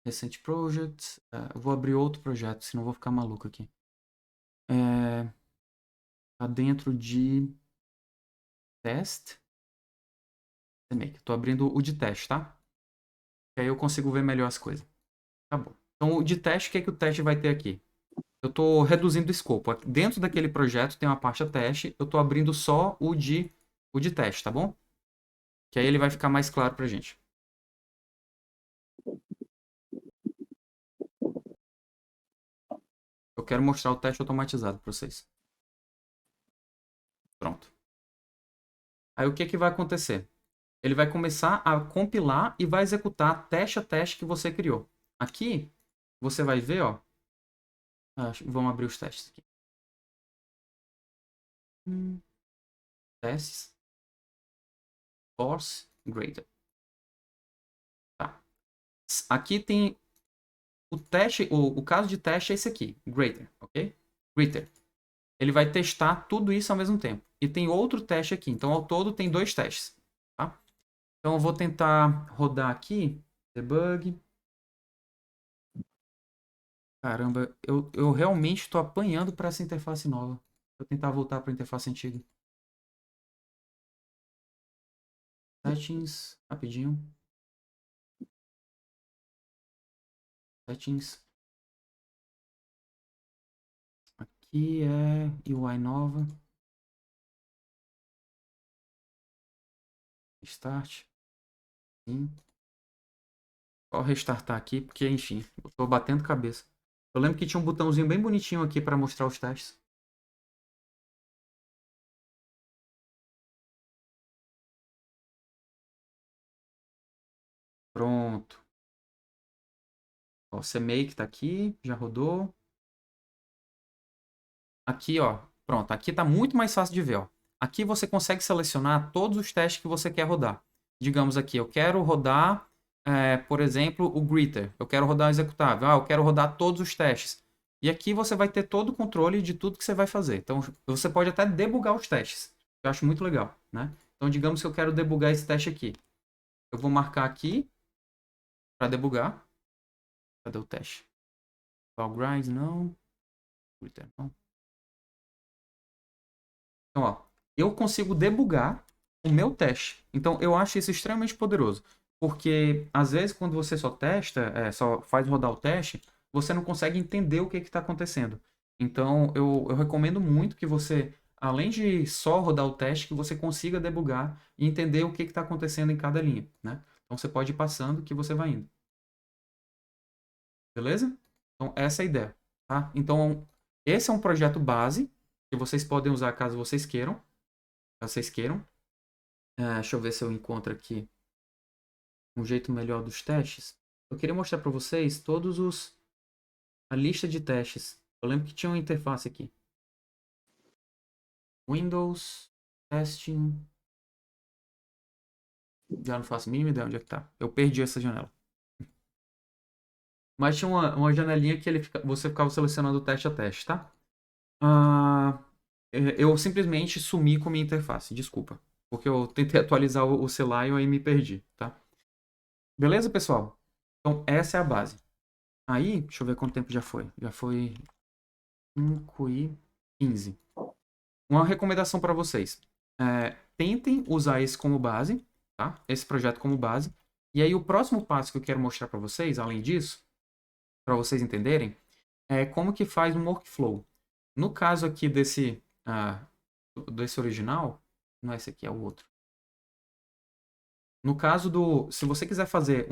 Recent Project. Eu vou abrir outro projeto, senão eu vou ficar maluco aqui. Tá dentro de test. CMake. Tô abrindo o de teste, tá? Que aí eu consigo ver melhor as coisas. Tá bom. Então, o de teste, o que é que o teste vai ter aqui? Eu estou reduzindo o escopo. Dentro daquele projeto tem uma pasta teste. Eu estou abrindo só o de teste, tá bom? Que aí ele vai ficar mais claro pra gente. Eu quero mostrar o teste automatizado para vocês. Pronto. Aí o que que vai acontecer? Ele vai começar a compilar e vai executar teste a teste que você criou. Aqui, você vai ver, ó. Vamos abrir os testes aqui. Testes. Force Grader. Tá. Aqui tem o teste, o caso de teste é esse aqui, Grader, ok? Grader. Ele vai testar tudo isso ao mesmo tempo. E tem outro teste aqui. Então, ao todo, tem 2 testes. Tá? Então, eu vou tentar rodar aqui. Debug. Caramba, eu realmente estou apanhando para essa interface nova. Vou tentar voltar para a interface antiga. Settings, rapidinho. Settings. Aqui é UI nova. Start. Sim. Só restartar aqui, porque, enfim, eu tô batendo cabeça. Eu lembro que tinha um botãozinho bem bonitinho aqui para mostrar os testes. Pronto. Ó, o CMake tá aqui, já rodou. Aqui, ó, pronto. Aqui tá muito mais fácil de ver, ó. Aqui você consegue selecionar todos os testes que você quer rodar. Digamos aqui, eu quero rodar, por exemplo, o Greeter. Eu quero rodar o executável. Eu quero rodar todos os testes. E aqui você vai ter todo o controle de tudo que você vai fazer. Então, você pode até debugar os testes. Eu acho muito legal, né? Então, digamos que eu quero debugar esse teste aqui. Eu vou marcar aqui para debugar. Cadê o teste? Grind, não. Greeter, não. Então, ó, eu consigo debugar o meu teste. Então, eu acho isso extremamente poderoso. Porque, às vezes, quando você só testa, só faz rodar o teste, você não consegue entender o que está acontecendo. Então, eu recomendo muito que você, além de só rodar o teste, que você consiga debugar e entender o que está acontecendo em cada linha, né? Então, você pode ir passando que você vai indo. Beleza? Então, essa é a ideia, tá? Então, esse é um projeto base que vocês podem usar caso vocês queiram. Deixa eu ver se eu encontro aqui um jeito melhor dos testes. Eu queria mostrar para vocês a lista de testes. Eu lembro que tinha uma interface aqui. Windows, Testing. Já não faço a mínima ideia onde é que tá. Eu perdi essa janela. Mas tinha uma janelinha que você ficava selecionando teste a teste, tá? Eu simplesmente sumi com a minha interface, desculpa. Porque eu tentei atualizar o celular e eu aí me perdi, tá? Beleza, pessoal? Então, essa é a base. Aí, deixa eu ver quanto tempo já foi. Já foi 5 e 15. Uma recomendação para vocês. Tentem usar esse como base, tá? Esse projeto como base. E aí, o próximo passo que eu quero mostrar para vocês, além disso, para vocês entenderem, é como que faz um workflow. No caso aqui desse original, não é esse aqui, é o outro. No caso se você quiser fazer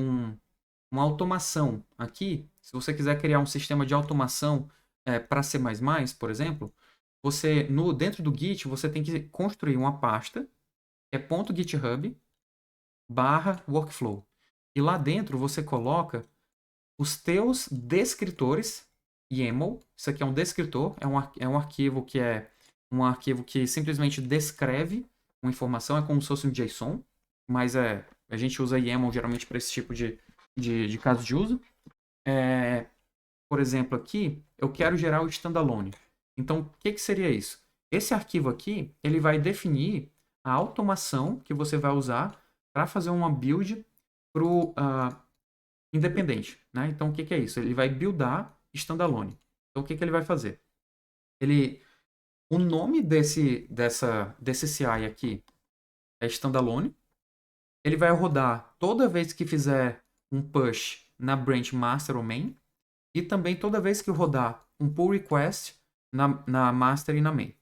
uma automação aqui, se você quiser criar um sistema de automação para C++, por exemplo, dentro do Git, você tem que construir uma pasta, que é .github/workflow. E lá dentro você coloca os teus descritores YAML. Isso aqui é um descritor, é um arquivo que simplesmente descreve uma informação, é como se fosse um JSON, mas a gente usa YAML geralmente para esse tipo de caso de uso. Por exemplo, aqui, eu quero gerar o standalone. Então, o que seria isso? Esse arquivo aqui, ele vai definir a automação que você vai usar para fazer uma build pro independente, né? Então, o que que é isso? Ele vai buildar standalone. Então, o que que ele vai fazer? O nome desse CI aqui é standalone. Ele vai rodar toda vez que fizer um push na branch master ou main. E também toda vez que rodar um pull request na master e na main.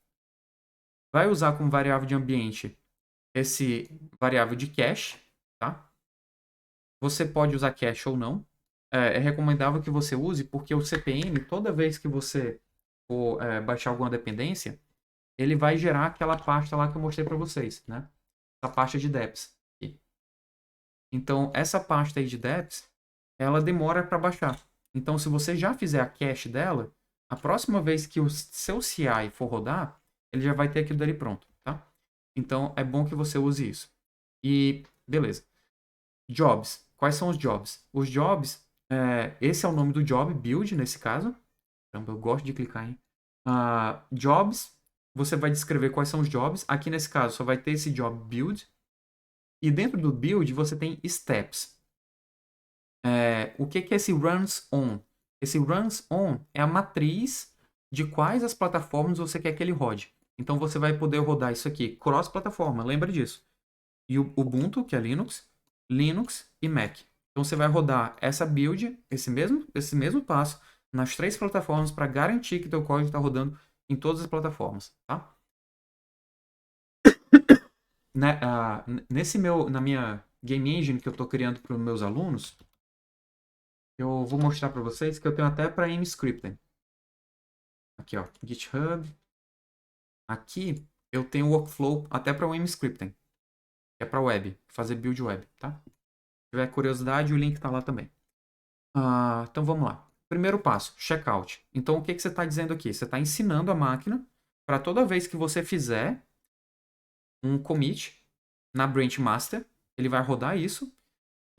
Vai usar como variável de ambiente esse variável de cache, tá? Você pode usar cache ou não. É recomendável que você use porque o CPM, toda vez que você for baixar alguma dependência, ele vai gerar aquela pasta lá que eu mostrei para vocês, né? Essa pasta de deps. Então, essa pasta aí de deps, ela demora para baixar. Então, se você já fizer a cache dela, a próxima vez que o seu CI for rodar, ele já vai ter aquilo dali pronto, tá? Então, é bom que você use isso. E, beleza. Jobs. Quais são os jobs? Os jobs, esse é o nome do job, build, nesse caso. Caramba, eu gosto de clicar em jobs. Você vai descrever quais são os jobs. Aqui, nesse caso, só vai ter esse job build. E dentro do build, você tem steps. O que é esse runs on? Esse runs on é a matriz de quais as plataformas você quer que ele rode. Então você vai poder rodar isso aqui cross-plataforma, lembra disso. E o Ubuntu, que é Linux e Mac. Então você vai rodar essa build, esse mesmo passo, nas 3 plataformas para garantir que teu código está rodando em todas as plataformas, tá? Na minha game engine que eu estou criando para os meus alunos, eu vou mostrar para vocês que eu tenho até para mScripten. Aqui, ó, GitHub. Aqui eu tenho workflow até para o mScripten, que é para web, fazer build web, tá? Se tiver curiosidade, o link está lá também. Então vamos lá. Primeiro passo, checkout. Então o que você está dizendo aqui? Você está ensinando a máquina para toda vez que você fizer um commit na branch master, ele vai rodar isso.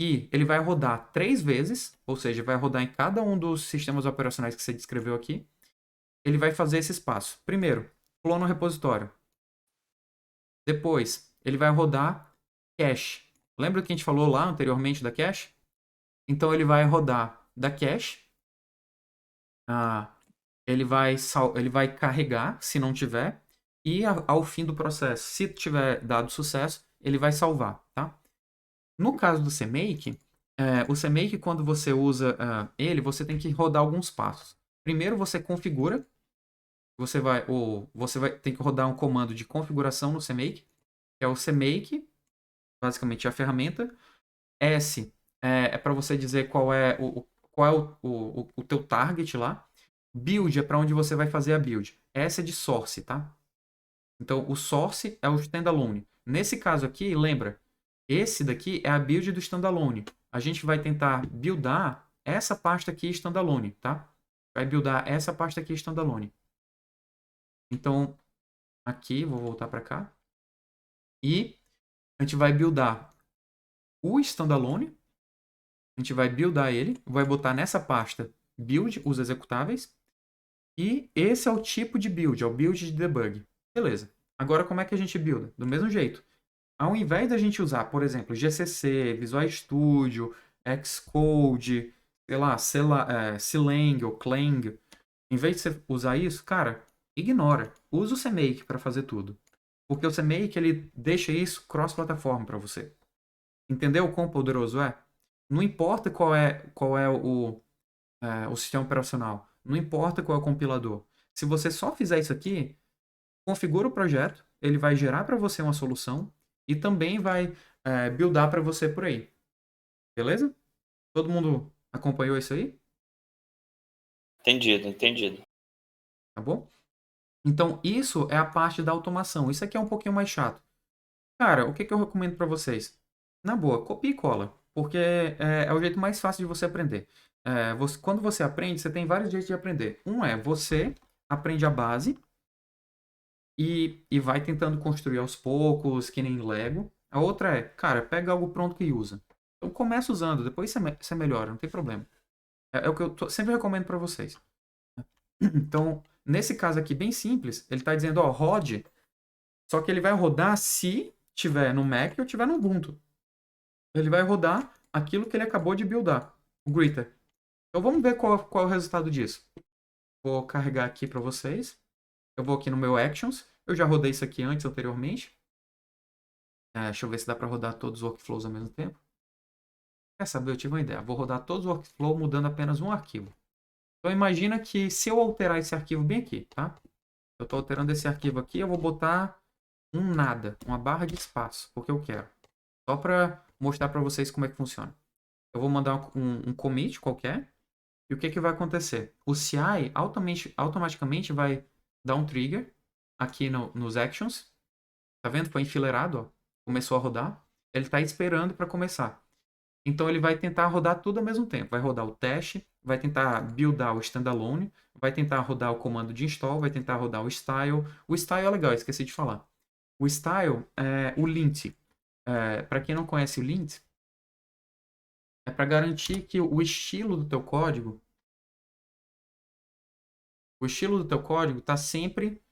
E ele vai rodar 3 vezes, ou seja, vai rodar em cada um dos sistemas operacionais que você descreveu aqui. Ele vai fazer esses passos. Primeiro, clona o repositório. Depois, ele vai rodar cache. Lembra que a gente falou lá anteriormente da cache? Então, ele vai rodar da cache. Ele vai carregar, se não tiver. E ao fim do processo, se tiver dado sucesso, ele vai salvar, tá? No caso do CMake, o CMake, quando você usa ele, você tem que rodar alguns passos. Primeiro, você configura. Você vai ter que rodar um comando de configuração no CMake, que é o CMake, basicamente a ferramenta. S é para você dizer qual é o teu target lá. Build é para onde você vai fazer a build. S é de source, tá? Então, o source é o standalone. Nesse caso aqui, lembra, esse daqui é a build do standalone. A gente vai tentar buildar essa pasta aqui standalone, tá? Vai buildar essa pasta aqui standalone. Então, aqui, vou voltar para cá. E a gente vai buildar o standalone. A gente vai buildar ele. Vai botar nessa pasta build, os executáveis. E esse é o tipo de build, é o build de debug. Beleza. Agora, como é que a gente builda? Do mesmo jeito. Ao invés da gente usar, por exemplo, GCC, Visual Studio, Xcode, sei lá, Clang ou Clang, em vez de você usar isso, cara, ignora. Usa o CMake para fazer tudo. Porque o CMake, ele deixa isso cross-plataforma para você. Entendeu o quão poderoso é? Não importa qual é o sistema operacional. Não importa qual é o compilador. Se você só fizer isso aqui, configura o projeto, ele vai gerar para você uma solução e também vai buildar para você por aí. Beleza? Todo mundo acompanhou isso aí? Entendido. Tá bom? Então, isso é a parte da automação. Isso aqui é um pouquinho mais chato. Cara, o que eu recomendo para vocês? Na boa, copia e cola. Porque é o jeito mais fácil de você aprender. Quando você aprende, você tem vários jeitos de aprender. Um é você aprende a base e vai tentando construir aos poucos, que nem Lego. A outra é, cara, pega algo pronto e usa. Então começa usando, depois você melhora, não tem problema. É o que eu sempre recomendo para vocês. Então, nesse caso aqui, bem simples, ele está dizendo, ó, rode Só que ele vai rodar se tiver no Mac ou tiver no Ubuntu. Ele vai rodar aquilo que ele acabou de buildar, o Greeter. Então vamos ver qual é o resultado disso. Vou carregar aqui para vocês. Eu vou aqui no meu Actions. Eu já rodei isso aqui anteriormente. Deixa eu ver se dá para rodar todos os workflows ao mesmo tempo. Quer saber? Eu tive uma ideia. Vou rodar todos os workflows mudando apenas um arquivo. Então imagina que se eu alterar esse arquivo bem aqui, tá? Eu estou alterando esse arquivo aqui, eu vou botar um nada, uma barra de espaço, porque eu quero. Só para mostrar para vocês como é que funciona. Eu vou mandar um commit qualquer. E o que vai acontecer? O CI automaticamente vai dar um trigger aqui nos actions. Tá vendo? Foi enfileirado, ó. Começou a rodar. Ele está esperando para começar. Então ele vai tentar rodar tudo ao mesmo tempo. Vai rodar o teste, vai tentar buildar o standalone, vai tentar rodar o comando de install, vai tentar rodar o style. O style é legal, esqueci de falar. O style é o lint. Para quem não conhece o lint, é para garantir que o estilo do teu código está sempre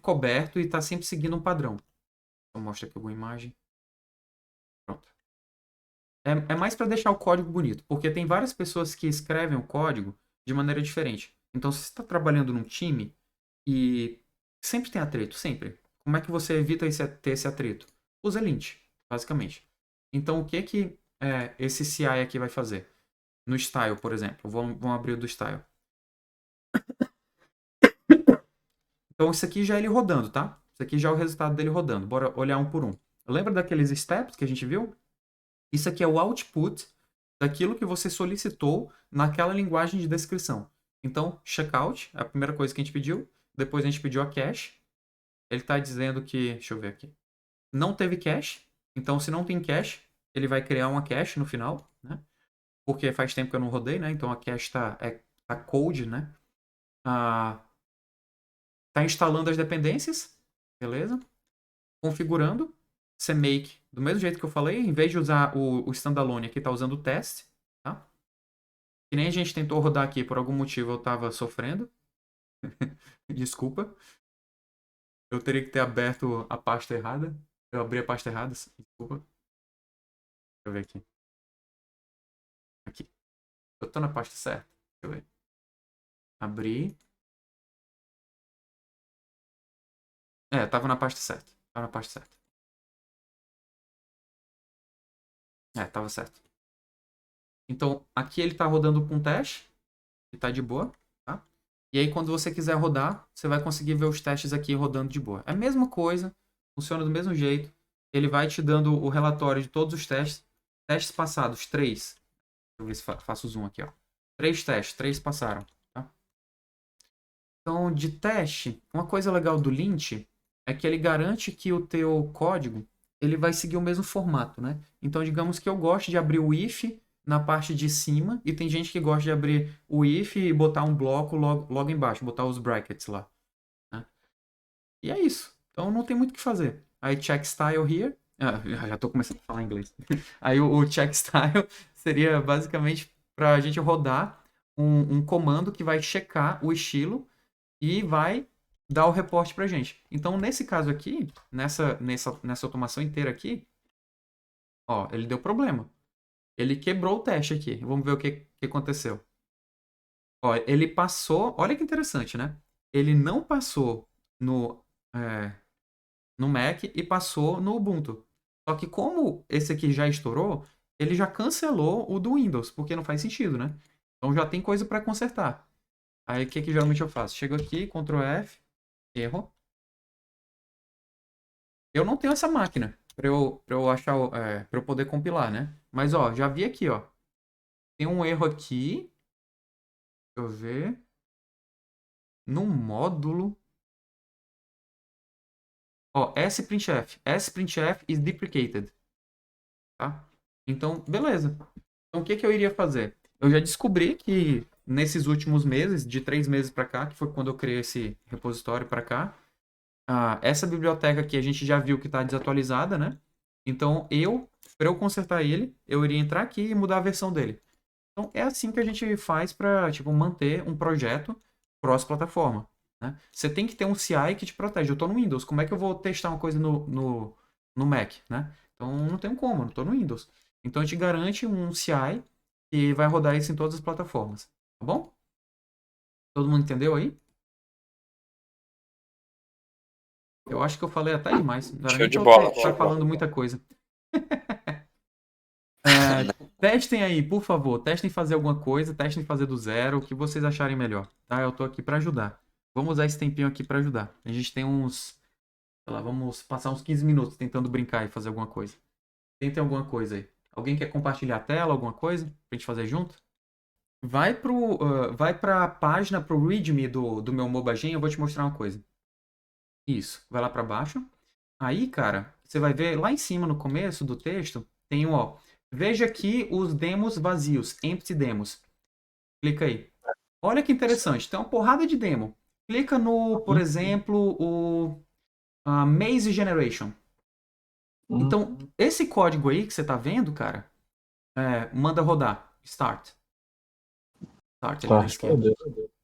coberto e está sempre seguindo um padrão. Eu mostro aqui alguma imagem. Pronto. É mais para deixar o código bonito, porque tem várias pessoas que escrevem o código de maneira diferente. Então, se você está trabalhando num time e sempre tem atrito, sempre. Como é que você evita ter esse atrito? Usa lint, basicamente. Então, o que esse CI aqui vai fazer? No style, por exemplo. Vamos abrir o do style. Então, isso aqui já é ele rodando, tá? Isso aqui já é o resultado dele rodando. Bora olhar um por um. Lembra daqueles steps que a gente viu? Isso aqui é o output daquilo que você solicitou naquela linguagem de descrição. Então, checkout, a primeira coisa que a gente pediu. Depois a gente pediu a cache. Ele está dizendo que... Deixa eu ver aqui. Não teve cache. Então, se não tem cache, ele vai criar uma cache no final, né? Porque faz tempo que eu não rodei, né? Então, a cache tá cold, né? Tá instalando as dependências. Beleza? Configurando. CMake, do mesmo jeito que eu falei, em vez de usar o standalone aqui, tá usando o teste, tá? Que nem a gente tentou rodar aqui, por algum motivo eu tava sofrendo. Desculpa. Eu teria que ter aberto a pasta errada. Eu abri a pasta errada, desculpa. Deixa eu ver aqui. Aqui. Eu tô na pasta certa. Deixa eu ver. Abri. Tava na pasta certa. Tava na pasta certa. Tava certo. Então, aqui ele tá rodando com teste. E tá de boa, tá? E aí, quando você quiser rodar, você vai conseguir ver os testes aqui rodando de boa. É a mesma coisa, funciona do mesmo jeito. Ele vai te dando o relatório de todos os testes. Testes passados, 3. Deixa eu ver se faço zoom aqui, ó. 3 testes, 3 passaram, tá? Então, de teste, uma coisa legal do lint é que ele garante que o teu código ele vai seguir o mesmo formato, né? Então, digamos que eu gosto de abrir o if na parte de cima, e tem gente que gosta de abrir o if e botar um bloco logo embaixo, botar os brackets lá, né? E é isso. Então não tem muito o que fazer. Aí check style here. Já estou começando a falar inglês. Aí o check style seria basicamente para a gente rodar um comando que vai checar o estilo e vai dar o reporte para a gente. Então nesse caso aqui, nessa automação inteira aqui, ó, ele deu problema. Ele quebrou o teste aqui. Vamos ver o que aconteceu. Ó, ele passou... Olha que interessante, né? Ele não passou no Mac e passou no Ubuntu. Só que como esse aqui já estourou, ele já cancelou o do Windows, porque não faz sentido, né? Então já tem coisa para consertar. Aí o que geralmente eu faço? Chego aqui, Ctrl F, erro. Eu não tenho essa máquina para eu achar, para eu poder compilar, né? Mas ó, já vi aqui, ó. Tem um erro aqui. Deixa eu ver. No módulo. Ó, sprintf. Sprintf is deprecated. Tá? Então, beleza. Então, o que eu iria fazer? Eu já descobri que nesses últimos meses, de 3 meses para cá, que foi quando eu criei esse repositório para cá, essa biblioteca aqui a gente já viu que está desatualizada, né? Então, para eu consertar ele, eu iria entrar aqui e mudar a versão dele. Então, é assim que a gente faz para, tipo, manter um projeto cross-plataforma. né? Você tem que ter um CI que te protege. Eu estou no Windows, como é que eu vou testar uma coisa no Mac, né? Então não tem como, eu estou no Windows. Então a gente garante um CI que vai rodar isso em todas as plataformas, tá bom? Todo mundo entendeu aí? Eu acho que eu falei até demais. Não era Show nem de pra eu bola. estar falando muita coisa. É, testem aí, por favor. Testem fazer alguma coisa, testem fazer do zero, o que vocês acharem melhor, tá? Eu tô aqui para ajudar. Vamos usar esse tempinho aqui para ajudar. A gente tem uns, sei lá, vamos passar uns 15 minutos tentando brincar e fazer alguma coisa. Tentem alguma coisa aí. Alguém quer compartilhar a tela, alguma coisa pra gente fazer junto? Vai pra página, pro README do meu Mobagen, eu vou te mostrar uma coisa. Isso, vai lá para baixo. Aí, cara, você vai ver lá em cima no começo do texto, tem um, ó. Veja aqui os demos vazios, empty demos. Clica aí. Olha que interessante, tem uma porrada de demo. Clica no, por exemplo, o Maze Generation. Então, esse código aí que você tá vendo, cara, manda rodar. Start. Start ali na esquerda.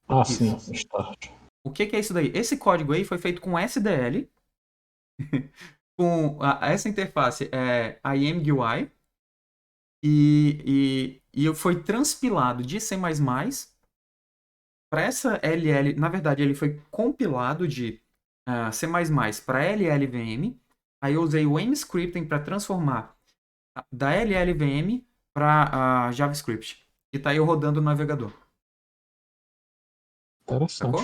Ah, sim, start. O que é isso daí? Esse código aí foi feito com SDL, com essa interface IMGUI, e foi transpilado de C++ para essa LL. Na verdade, ele foi compilado de C++ para LLVM. Aí eu usei o mScripting para transformar da LLVM para JavaScript. E tá aí eu rodando no navegador. Interessante. Sacou?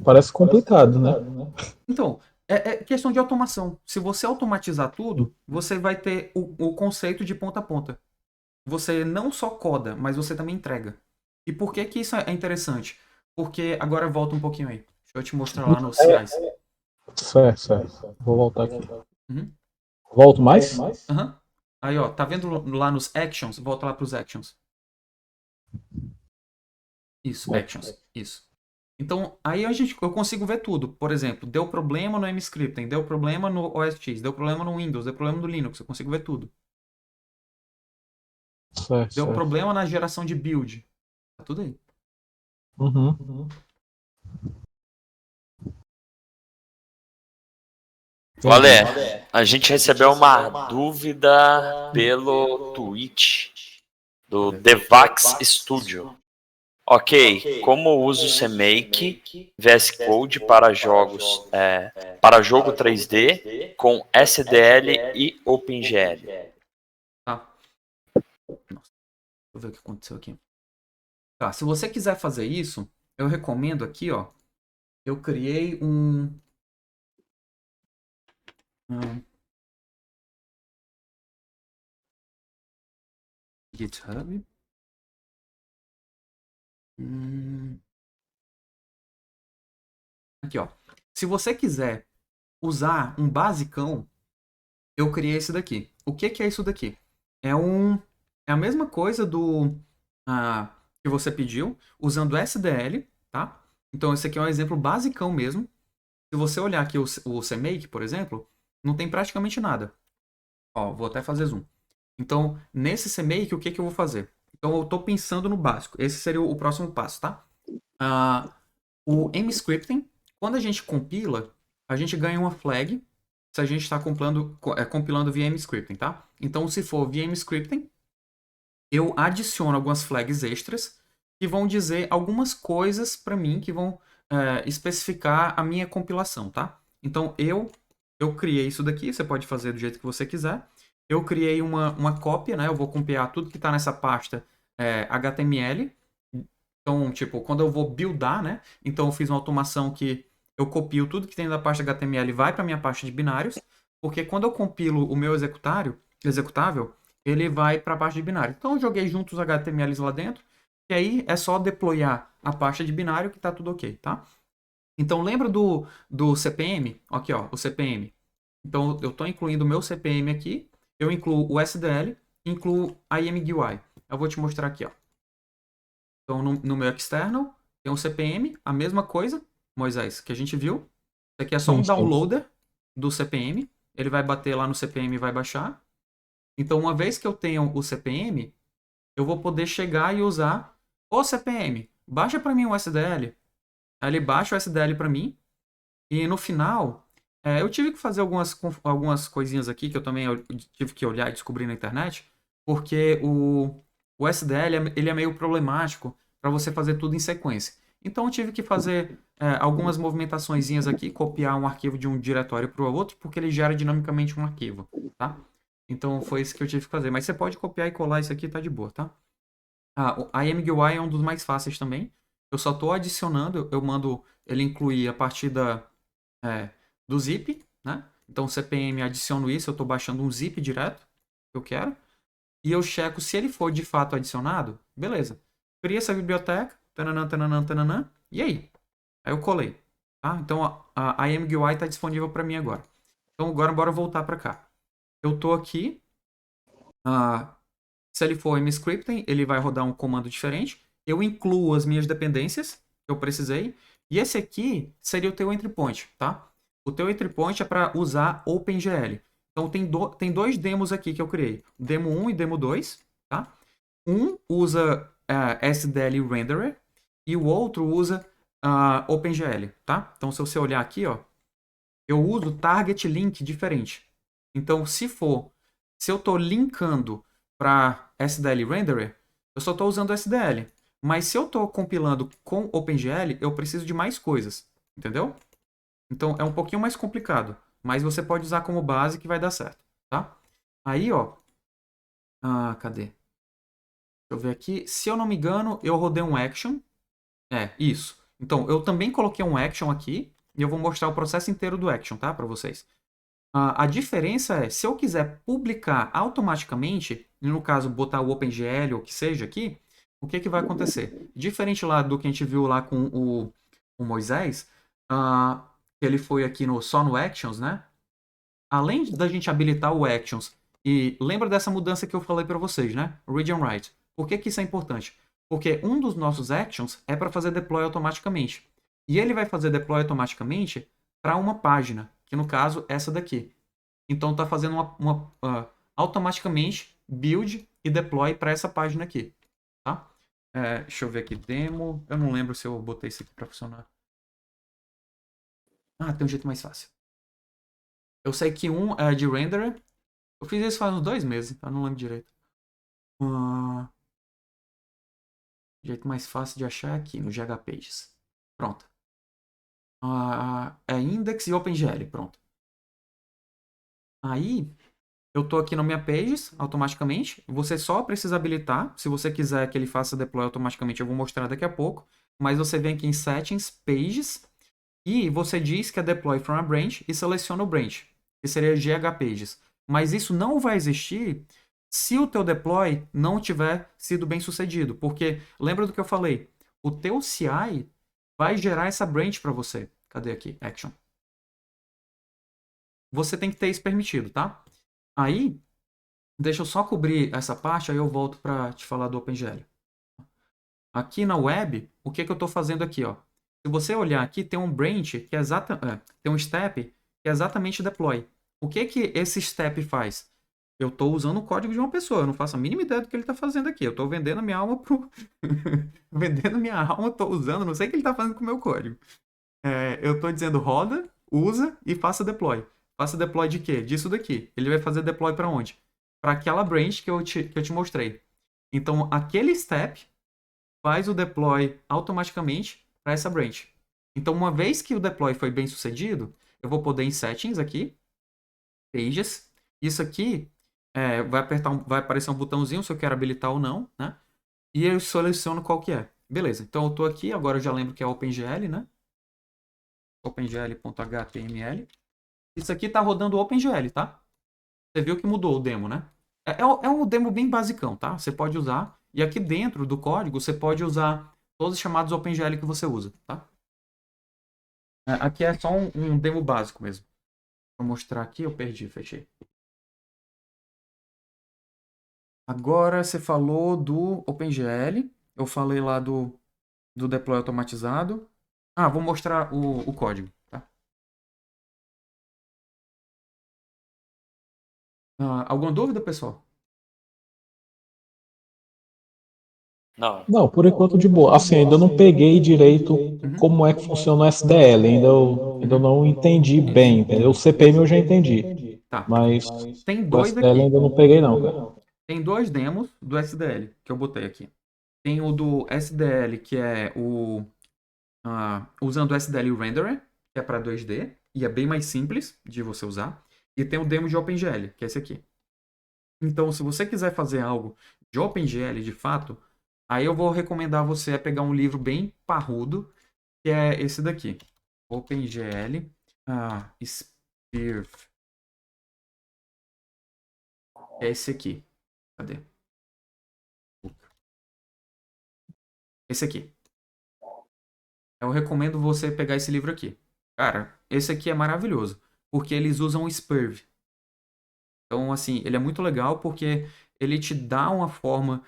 Parece complicado, né? Então, é questão de automação. Se você automatizar tudo, você vai ter o conceito de ponta a ponta. Você não só coda, mas você também entrega. E por que que isso é interessante? Porque agora volta um pouquinho aí. Deixa eu te mostrar lá nos CIs. Certo. Vou voltar aqui. Uhum. Volto mais? Uhum. Aí, ó, tá vendo lá nos actions? Volta lá pros actions. Isso, actions. Isso. Então, aí eu consigo ver tudo. Por exemplo, deu problema no mScripting, deu problema no OS X, deu problema no Windows, deu problema no Linux. Eu consigo ver tudo. Deu problema na geração de build. Tá tudo aí. Uhum. Olha, a gente recebeu uma dúvida pelo tweet do Devax Studio. Ok, como uso o CMake VS Code para jogos, para jogo 3D com SDL e OpenGL? Tá. Nossa, deixa eu ver o que aconteceu aqui. Tá, se você quiser fazer isso, eu recomendo aqui, ó. Eu criei um GitHub. Aqui, ó. Se você quiser usar um basicão, eu criei esse daqui. O que que é isso daqui? É a mesma coisa que você pediu, usando SDL, tá? Então esse aqui é um exemplo basicão mesmo. Se você olhar aqui o CMake, por exemplo, não tem praticamente nada. Ó, vou até fazer zoom. Então, nesse CMake, o que que eu vou fazer? Então, eu estou pensando no básico. Esse seria o próximo passo, tá? O mScripting, quando a gente compila, a gente ganha uma flag se a gente está compilando via mScripting, tá? Então, se for via mScripting, eu adiciono algumas flags extras que vão dizer algumas coisas para mim que vão especificar a minha compilação, tá? Então, eu criei isso daqui, você pode fazer do jeito que você quiser. Eu criei uma cópia, né? Eu vou copiar tudo que está nessa pasta HTML. Então, tipo, quando eu vou buildar, né? Então, eu fiz uma automação que eu copio tudo que tem na pasta HTML e vai para minha pasta de binários. Porque quando eu compilo o meu executável, ele vai para a pasta de binário. Então, eu joguei juntos os HTMLs lá dentro. E aí, é só deployar a pasta de binário que tá tudo ok, tá? Então, lembra do CPM? Aqui, ó, o CPM. Então, eu estou incluindo o meu CPM aqui. Eu incluo o SDL, incluo a IMGUI. Eu vou te mostrar aqui, ó. Então, no meu external, tem um CPM, a mesma coisa, Moisés, que a gente viu. Isso aqui é só um downloader do CPM. Ele vai bater lá no CPM e vai baixar. Então, uma vez que eu tenho o CPM, eu vou poder chegar e usar o CPM. baixa para mim o SDL. Aí ele baixa o SDL para mim. E no final, eu tive que fazer algumas coisinhas aqui que eu também tive que olhar e descobrir na internet, porque o SDL ele é meio problemático para você fazer tudo em sequência. Então eu tive que fazer algumas movimentaçõezinhas aqui, copiar um arquivo de um diretório para o outro, porque ele gera dinamicamente um arquivo, tá? Então foi isso que eu tive que fazer. Mas você pode copiar e colar isso aqui, tá de boa, tá? A IMGUI é um dos mais fáceis também. Eu só estou adicionando, eu mando ele incluir a partir do zip, né? Então, CPM adiciono isso, eu estou baixando um zip direto, que eu quero, e eu checo se ele for de fato adicionado, beleza. Cria essa biblioteca, tananã, tananã, tananã, e aí? Aí eu colei. Tá? Então, a IMGUI está disponível para mim agora. Então, agora bora voltar para cá. Eu estou aqui, se ele for mscripting, ele vai rodar um comando diferente. Eu incluo as minhas dependências que eu precisei. E esse aqui seria o teu entry point, tá? O teu entry point é para usar OpenGL. Então tem dois demos aqui que eu criei. Demo 1 e demo 2, tá? Um usa SDL Renderer e o outro usa OpenGL, tá? Então se você olhar aqui, ó, eu uso target link diferente. Então se eu estou linkando para SDL Renderer, eu só estou usando SDL. Mas se eu estou compilando com OpenGL, eu preciso de mais coisas, entendeu? Então é um pouquinho mais complicado, mas você pode usar como base que vai dar certo, tá? Aí, ó, cadê? Deixa eu ver aqui. Se eu não me engano, eu rodei um action. Isso. Então, eu também coloquei um action aqui e eu vou mostrar o processo inteiro do action, tá? Para vocês. A diferença é, se eu quiser publicar automaticamente, e no caso botar o OpenGL ou o que seja aqui, o que vai acontecer? Diferente lá do que a gente viu lá com o Moisés, que ele foi aqui só no Actions, né? Além da gente habilitar o Actions, e lembra dessa mudança que eu falei para vocês, né? Read and Write. Por que isso é importante? Porque um dos nossos Actions é para fazer deploy automaticamente. E ele vai fazer deploy automaticamente para uma página, que no caso essa daqui. Então está fazendo automaticamente build e deploy para essa página aqui, tá? Deixa eu ver aqui, demo. Eu não lembro se eu botei isso aqui para funcionar. Tem um jeito mais fácil. Eu sei que um é de renderer. Eu fiz isso faz uns 2 meses, eu não lembro direito. O jeito mais fácil de achar é aqui no GH Pages. Pronto. É index e OpenGL, pronto. Aí eu estou aqui na minha Pages, automaticamente. Você só precisa habilitar. Se você quiser que ele faça deploy automaticamente, eu vou mostrar daqui a pouco. Mas você vem aqui em Settings, Pages, e você diz que é Deploy from a Branch e seleciona o branch, que seria GH Pages. Mas isso não vai existir se o teu deploy não tiver sido bem sucedido. Porque, lembra do que eu falei? O teu CI vai gerar essa branch para você. Cadê aqui? Action. Você tem que ter isso permitido, tá? Aí, deixa eu só cobrir essa parte, aí eu volto para te falar do OpenGL. Aqui na web, o que eu estou fazendo aqui? Ó? Se você olhar aqui, tem um branch, que é tem um step, que é exatamente deploy. O que esse step faz? Eu estou usando o código de uma pessoa, eu não faço a mínima ideia do que ele está fazendo aqui. Eu estou vendendo minha alma pro... vendendo minha alma, estou usando, não sei o que ele está fazendo com o meu código. Eu estou dizendo roda, usa e faça deploy. Faça deploy de quê? Disso daqui. Ele vai fazer deploy para onde? Para aquela branch que eu te mostrei. Então, aquele step faz o deploy automaticamente para essa branch. Então, uma vez que o deploy foi bem sucedido, eu vou poder em Settings aqui, Pages. Isso aqui vai aparecer um botãozinho se eu quero habilitar ou não, né? E eu seleciono qual que é. Beleza, então eu estou aqui, agora eu já lembro que é OpenGL, né? OpenGL.html. Isso aqui está rodando o OpenGL, tá? Você viu que mudou o demo, né? É um demo bem basicão, tá? Você pode usar. E aqui dentro do código, você pode usar todos os chamados OpenGL que você usa, tá? Aqui é só um demo básico mesmo. Vou mostrar aqui, eu perdi, fechei. Agora você falou do OpenGL. Eu falei lá do deploy automatizado. Vou mostrar o código, tá? Alguma dúvida, pessoal? Não. Não, por enquanto de boa. Assim, ainda não peguei direito Uhum. como é que funciona o SDL. Ainda não entendi bem, entendeu? O CPM eu já entendi. Tá. Mas Tem o dois SDL aqui. ainda não peguei, não, cara. Tem dois demos do SDL que eu botei aqui. Tem o do SDL, que é usando o SDL Renderer, que é para 2D, e é bem mais simples de você usar. E tem o demo de OpenGL, que é esse aqui. Então, se você quiser fazer algo de OpenGL de fato, aí eu vou recomendar você pegar um livro bem parrudo, que é esse daqui. OpenGL Sphere. É esse aqui. Cadê? Esse aqui. Eu recomendo você pegar esse livro aqui. Cara, esse aqui é maravilhoso, porque eles usam o Spurv. Então, assim, ele é muito legal porque ele te dá uma forma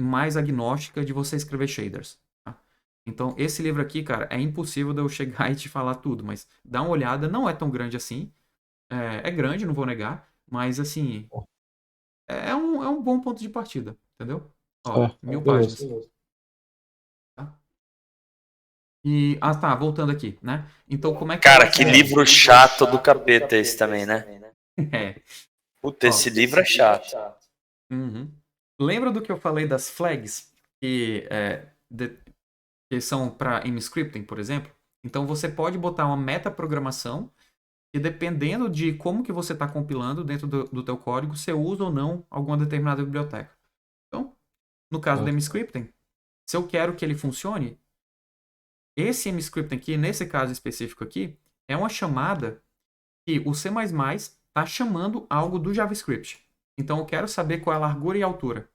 mais agnóstica de você escrever shaders. Tá? Então, esse livro aqui, cara, é impossível de eu chegar e te falar tudo, mas dá uma olhada, não é tão grande assim. É grande, não vou negar, mas, assim, é um bom ponto de partida, entendeu? Ó, Certo, 1000 páginas. beleza. Tá? Tá, voltando aqui, né? Então, como é que é o Cara, que SDL? livro chato do capeta esse também, né? É, Puta, ó. esse livro é chato. Uhum. Lembra do que eu falei das flags que são para M-Scripting, por exemplo? Então você pode botar uma metaprogramação e dependendo de como que você está compilando dentro do teu código, você usa ou não alguma determinada biblioteca. Então, no caso do Certo. M-Scripting, se eu quero que ele funcione, esse M-Scripting aqui, nesse caso específico aqui, é uma chamada que o C++ está chamando algo do JavaScript. Então eu quero saber qual é a largura e a altura.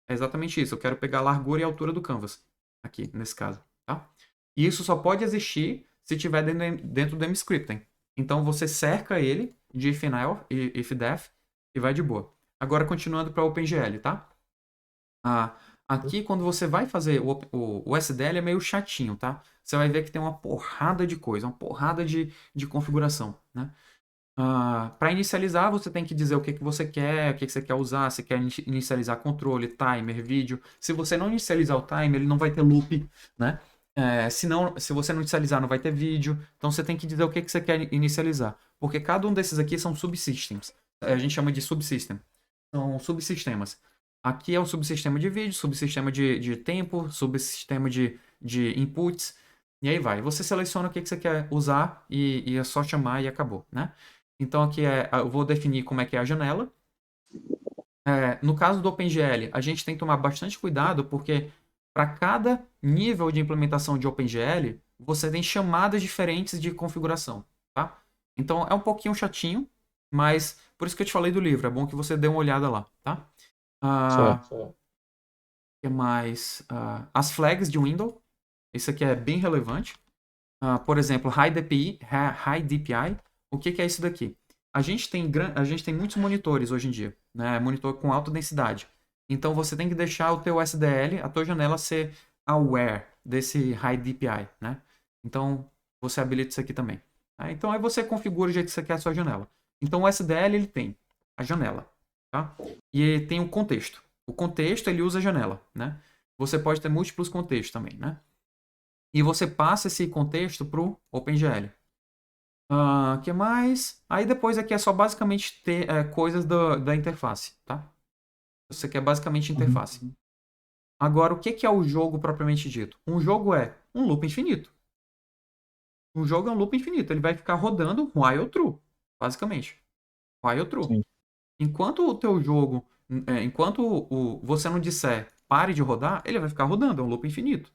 É exatamente isso. Eu quero pegar a largura e a altura do canvas. Aqui, nesse caso. Tá? E isso só pode existir se tiver dentro do MScripting. Então você cerca ele de if-def e vai de boa. Agora continuando para o OpenGL, tá? Aqui quando você vai fazer o SDL é meio chatinho, tá? Você vai ver que tem uma porrada de coisa, uma porrada de configuração, né? Para inicializar, você tem que dizer o que você quer, o que você quer usar. Você quer inicializar controle, timer, vídeo. Se você não inicializar o timer, ele não vai ter loop, né? Se você não inicializar, não vai ter vídeo. Então você tem que dizer o que você quer inicializar. Porque cada um desses aqui são subsystems. A gente chama de subsystem. São subsistemas. Aqui é o subsistema de vídeo, subsistema de tempo, subsistema de inputs. E aí vai. Você seleciona o que você quer usar e é só chamar e acabou, né? Então aqui eu vou definir como é que é a janela. No caso do OpenGL, a gente tem que tomar bastante cuidado porque para cada nível de implementação de OpenGL, você tem chamadas diferentes de configuração, tá? Então é um pouquinho chatinho, mas por isso que eu te falei do livro, é bom que você dê uma olhada lá, tá? Certo. O que mais? As flags de Windows, isso aqui é bem relevante. Por exemplo, High DPI. O que é isso daqui? A gente tem muitos monitores hoje em dia, né? Monitor com alta densidade. Então você tem que deixar o teu SDL, a tua janela ser aware desse High DPI, né? Então você habilita isso aqui também. Então aí você configura o jeito que você quer a sua janela. Então o SDL ele tem a janela, tá? E tem o contexto. O contexto ele usa a janela, né? Você pode ter múltiplos contextos também, né? E você passa esse contexto para o OpenGL. Que mais? Aí depois aqui é só basicamente ter coisas da interface, tá? Você quer basicamente Uhum. interface. Agora, o que é o jogo propriamente dito? Um jogo é um loop infinito. Um jogo é um loop infinito. Ele vai ficar rodando while true, basicamente. While true. Sim. Enquanto o teu jogo, enquanto você não disser pare de rodar, ele vai ficar rodando. É um loop infinito.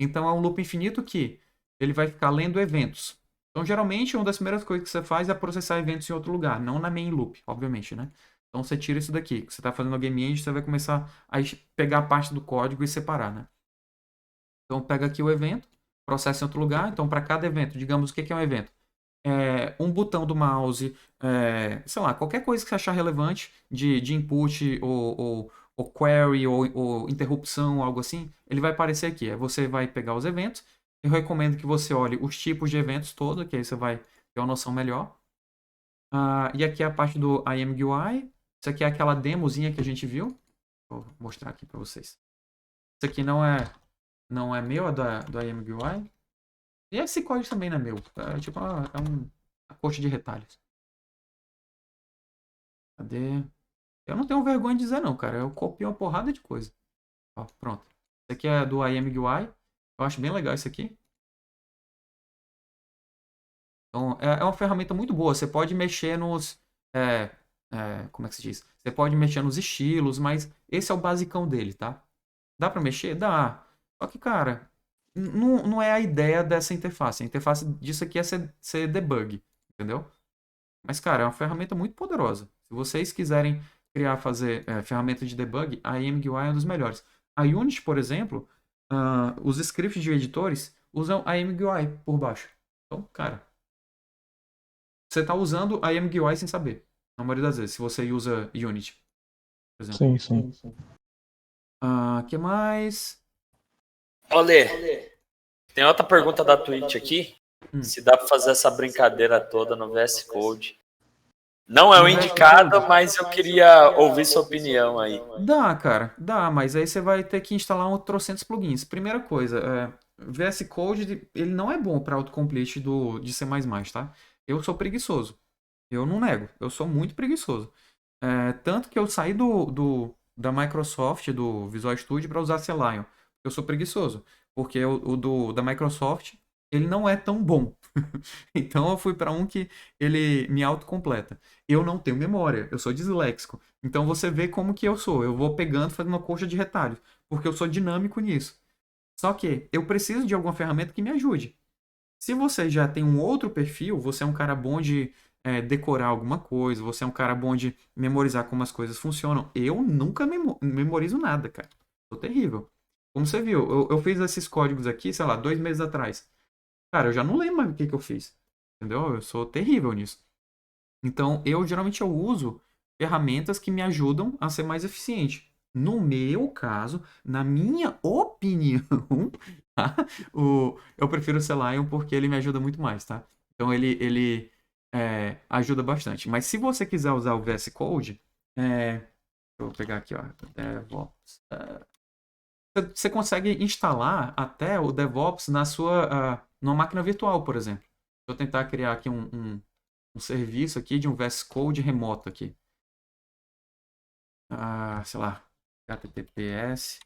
Então é um loop infinito que ele vai ficar lendo eventos. Então, geralmente, uma das primeiras coisas que você faz é processar eventos em outro lugar, não na main loop, obviamente, né? Então você tira isso daqui. Que você está fazendo a game engine, você vai começar a pegar a parte do código e separar, né? Então pega aqui o evento, processa em outro lugar. Então, para cada evento, digamos o que é um evento? Um botão do mouse, sei lá, qualquer coisa que você achar relevante de input ou query ou interrupção, algo assim, ele vai aparecer aqui. Aí você vai pegar os eventos. Eu recomendo que você olhe os tipos de eventos todos, que aí você vai ter uma noção melhor. E aqui é a parte do IMGUI. Isso aqui é aquela demozinha que a gente viu. Vou mostrar aqui para vocês. Isso aqui não é meu, é do IMGUI. E esse código também não é meu. É tipo uma coxa de retalhos. Cadê? Eu não tenho vergonha de dizer não, cara. Eu copio uma porrada de coisa. Ó, pronto. Esse aqui é do IMGUI. Eu acho bem legal isso aqui. Então, é uma ferramenta muito boa. Você pode mexer nos... como é que se diz? Você pode mexer nos estilos, mas esse é o basicão dele, tá? Dá pra mexer? Dá. Só que, cara, não é a ideia dessa interface. A interface disso aqui é ser debug, entendeu? Mas, cara, é uma ferramenta muito poderosa. Se vocês quiserem fazer ferramenta de debug, a IMGUI é um dos melhores. A Unity, por exemplo, os scripts de editores usam a IMGUI por baixo. Então, cara, você está usando a IMGUI sem saber. Na maioria das vezes, se você usa Unity, por exemplo. Sim. Que mais? Olê, tem outra pergunta da Twitch aqui. Se dá pra fazer essa brincadeira toda no VS Code. Não é o indicado, mas eu queria ouvir sua opinião aí. Dá, cara. Dá, mas aí você vai ter que instalar um trocentos plugins. Primeira coisa, VS Code, ele não é bom para autocomplete de C++, tá? Eu sou preguiçoso. Eu não nego. Eu sou muito preguiçoso. Tanto que eu saí da Microsoft, do Visual Studio, para usar Selenium. Eu sou preguiçoso. Porque da Microsoft, ele não é tão bom. Então eu fui para um que ele me autocompleta. Eu não tenho memória, eu sou disléxico. Então você vê como que eu sou. Eu vou pegando, fazendo uma coxa de retalhos. Porque eu sou dinâmico nisso. Só que eu preciso de alguma ferramenta que me ajude. Se você já tem um outro perfil, você é um cara bom de decorar alguma coisa, você é um cara bom de memorizar como as coisas funcionam. Eu nunca memorizo nada, cara. Sou terrível. Como você viu, eu fiz esses códigos aqui, sei lá, 2 meses atrás. Cara, eu já não lembro mais o que eu fiz. Entendeu? Eu sou terrível nisso. Então, geralmente eu uso ferramentas que me ajudam a ser mais eficiente. No meu caso, na minha opinião, tá? Eu prefiro o Selenium porque ele me ajuda muito mais, tá? Então ele ajuda bastante. Mas se você quiser usar o VS Code, eu vou pegar aqui, ó, DevOps. Você consegue instalar até o DevOps numa máquina virtual, por exemplo. Vou tentar criar aqui um serviço aqui de um VS Code remoto aqui. Sei lá, https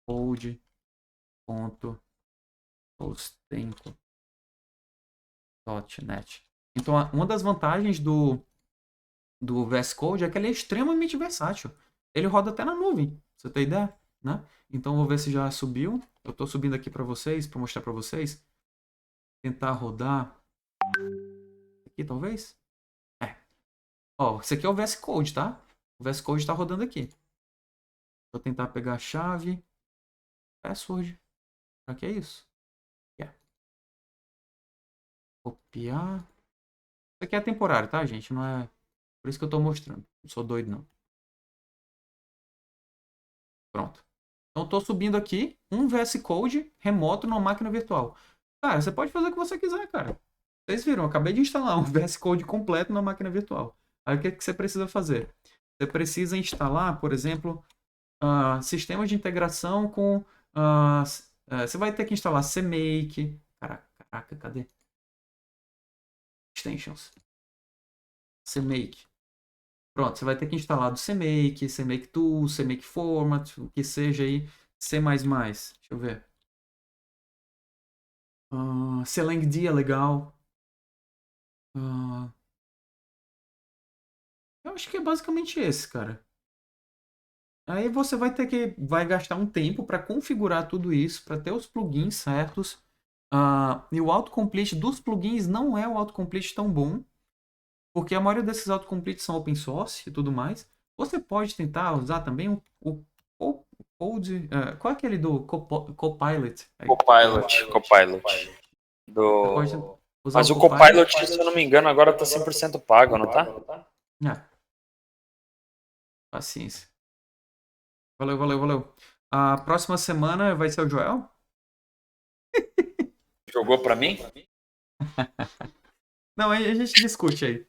code.hosting.net. Então, uma das vantagens do VS Code é que ele é extremamente versátil. Ele roda até na nuvem, pra você ter ideia, né? Então, vou ver se já subiu. Eu estou subindo aqui para vocês, para mostrar para vocês. Tentar rodar aqui, talvez. Ó, esse aqui é o VS Code, tá? O VS Code está rodando aqui. Vou tentar pegar a chave. Password. Pra que é isso? Copiar. Isso aqui é temporário, tá, gente? Não é... Por isso que eu tô mostrando. Não sou doido, não. Pronto. Então, tô subindo aqui um VS Code remoto numa máquina virtual. Cara, você pode fazer o que você quiser, cara. Vocês viram, eu acabei de instalar um VS Code completo na máquina virtual. Aí, o que você precisa fazer? Você precisa instalar, por exemplo, sistemas de integração com... você vai ter que instalar CMake. Caraca, cadê? Extensions. CMake. Pronto, você vai ter que instalar do CMake, CMake Tools, CMake Format, o que seja aí. C++. Deixa eu ver. CLangD é legal. Eu acho que é basicamente esse, cara. Aí você vai gastar um tempo para configurar tudo isso, para ter os plugins certos. E o autocomplete dos plugins não é o autocomplete tão bom, porque a maioria desses autocompletes são open source e tudo mais. Você pode tentar usar também o Code. Qual é aquele do Copilot? Copilot. Mas o Copilot, se eu não me engano, agora tá 100% pago, não tá? Paciência. Valeu. A próxima semana vai ser o Joel? Jogou pra mim? Não, aí a gente discute aí.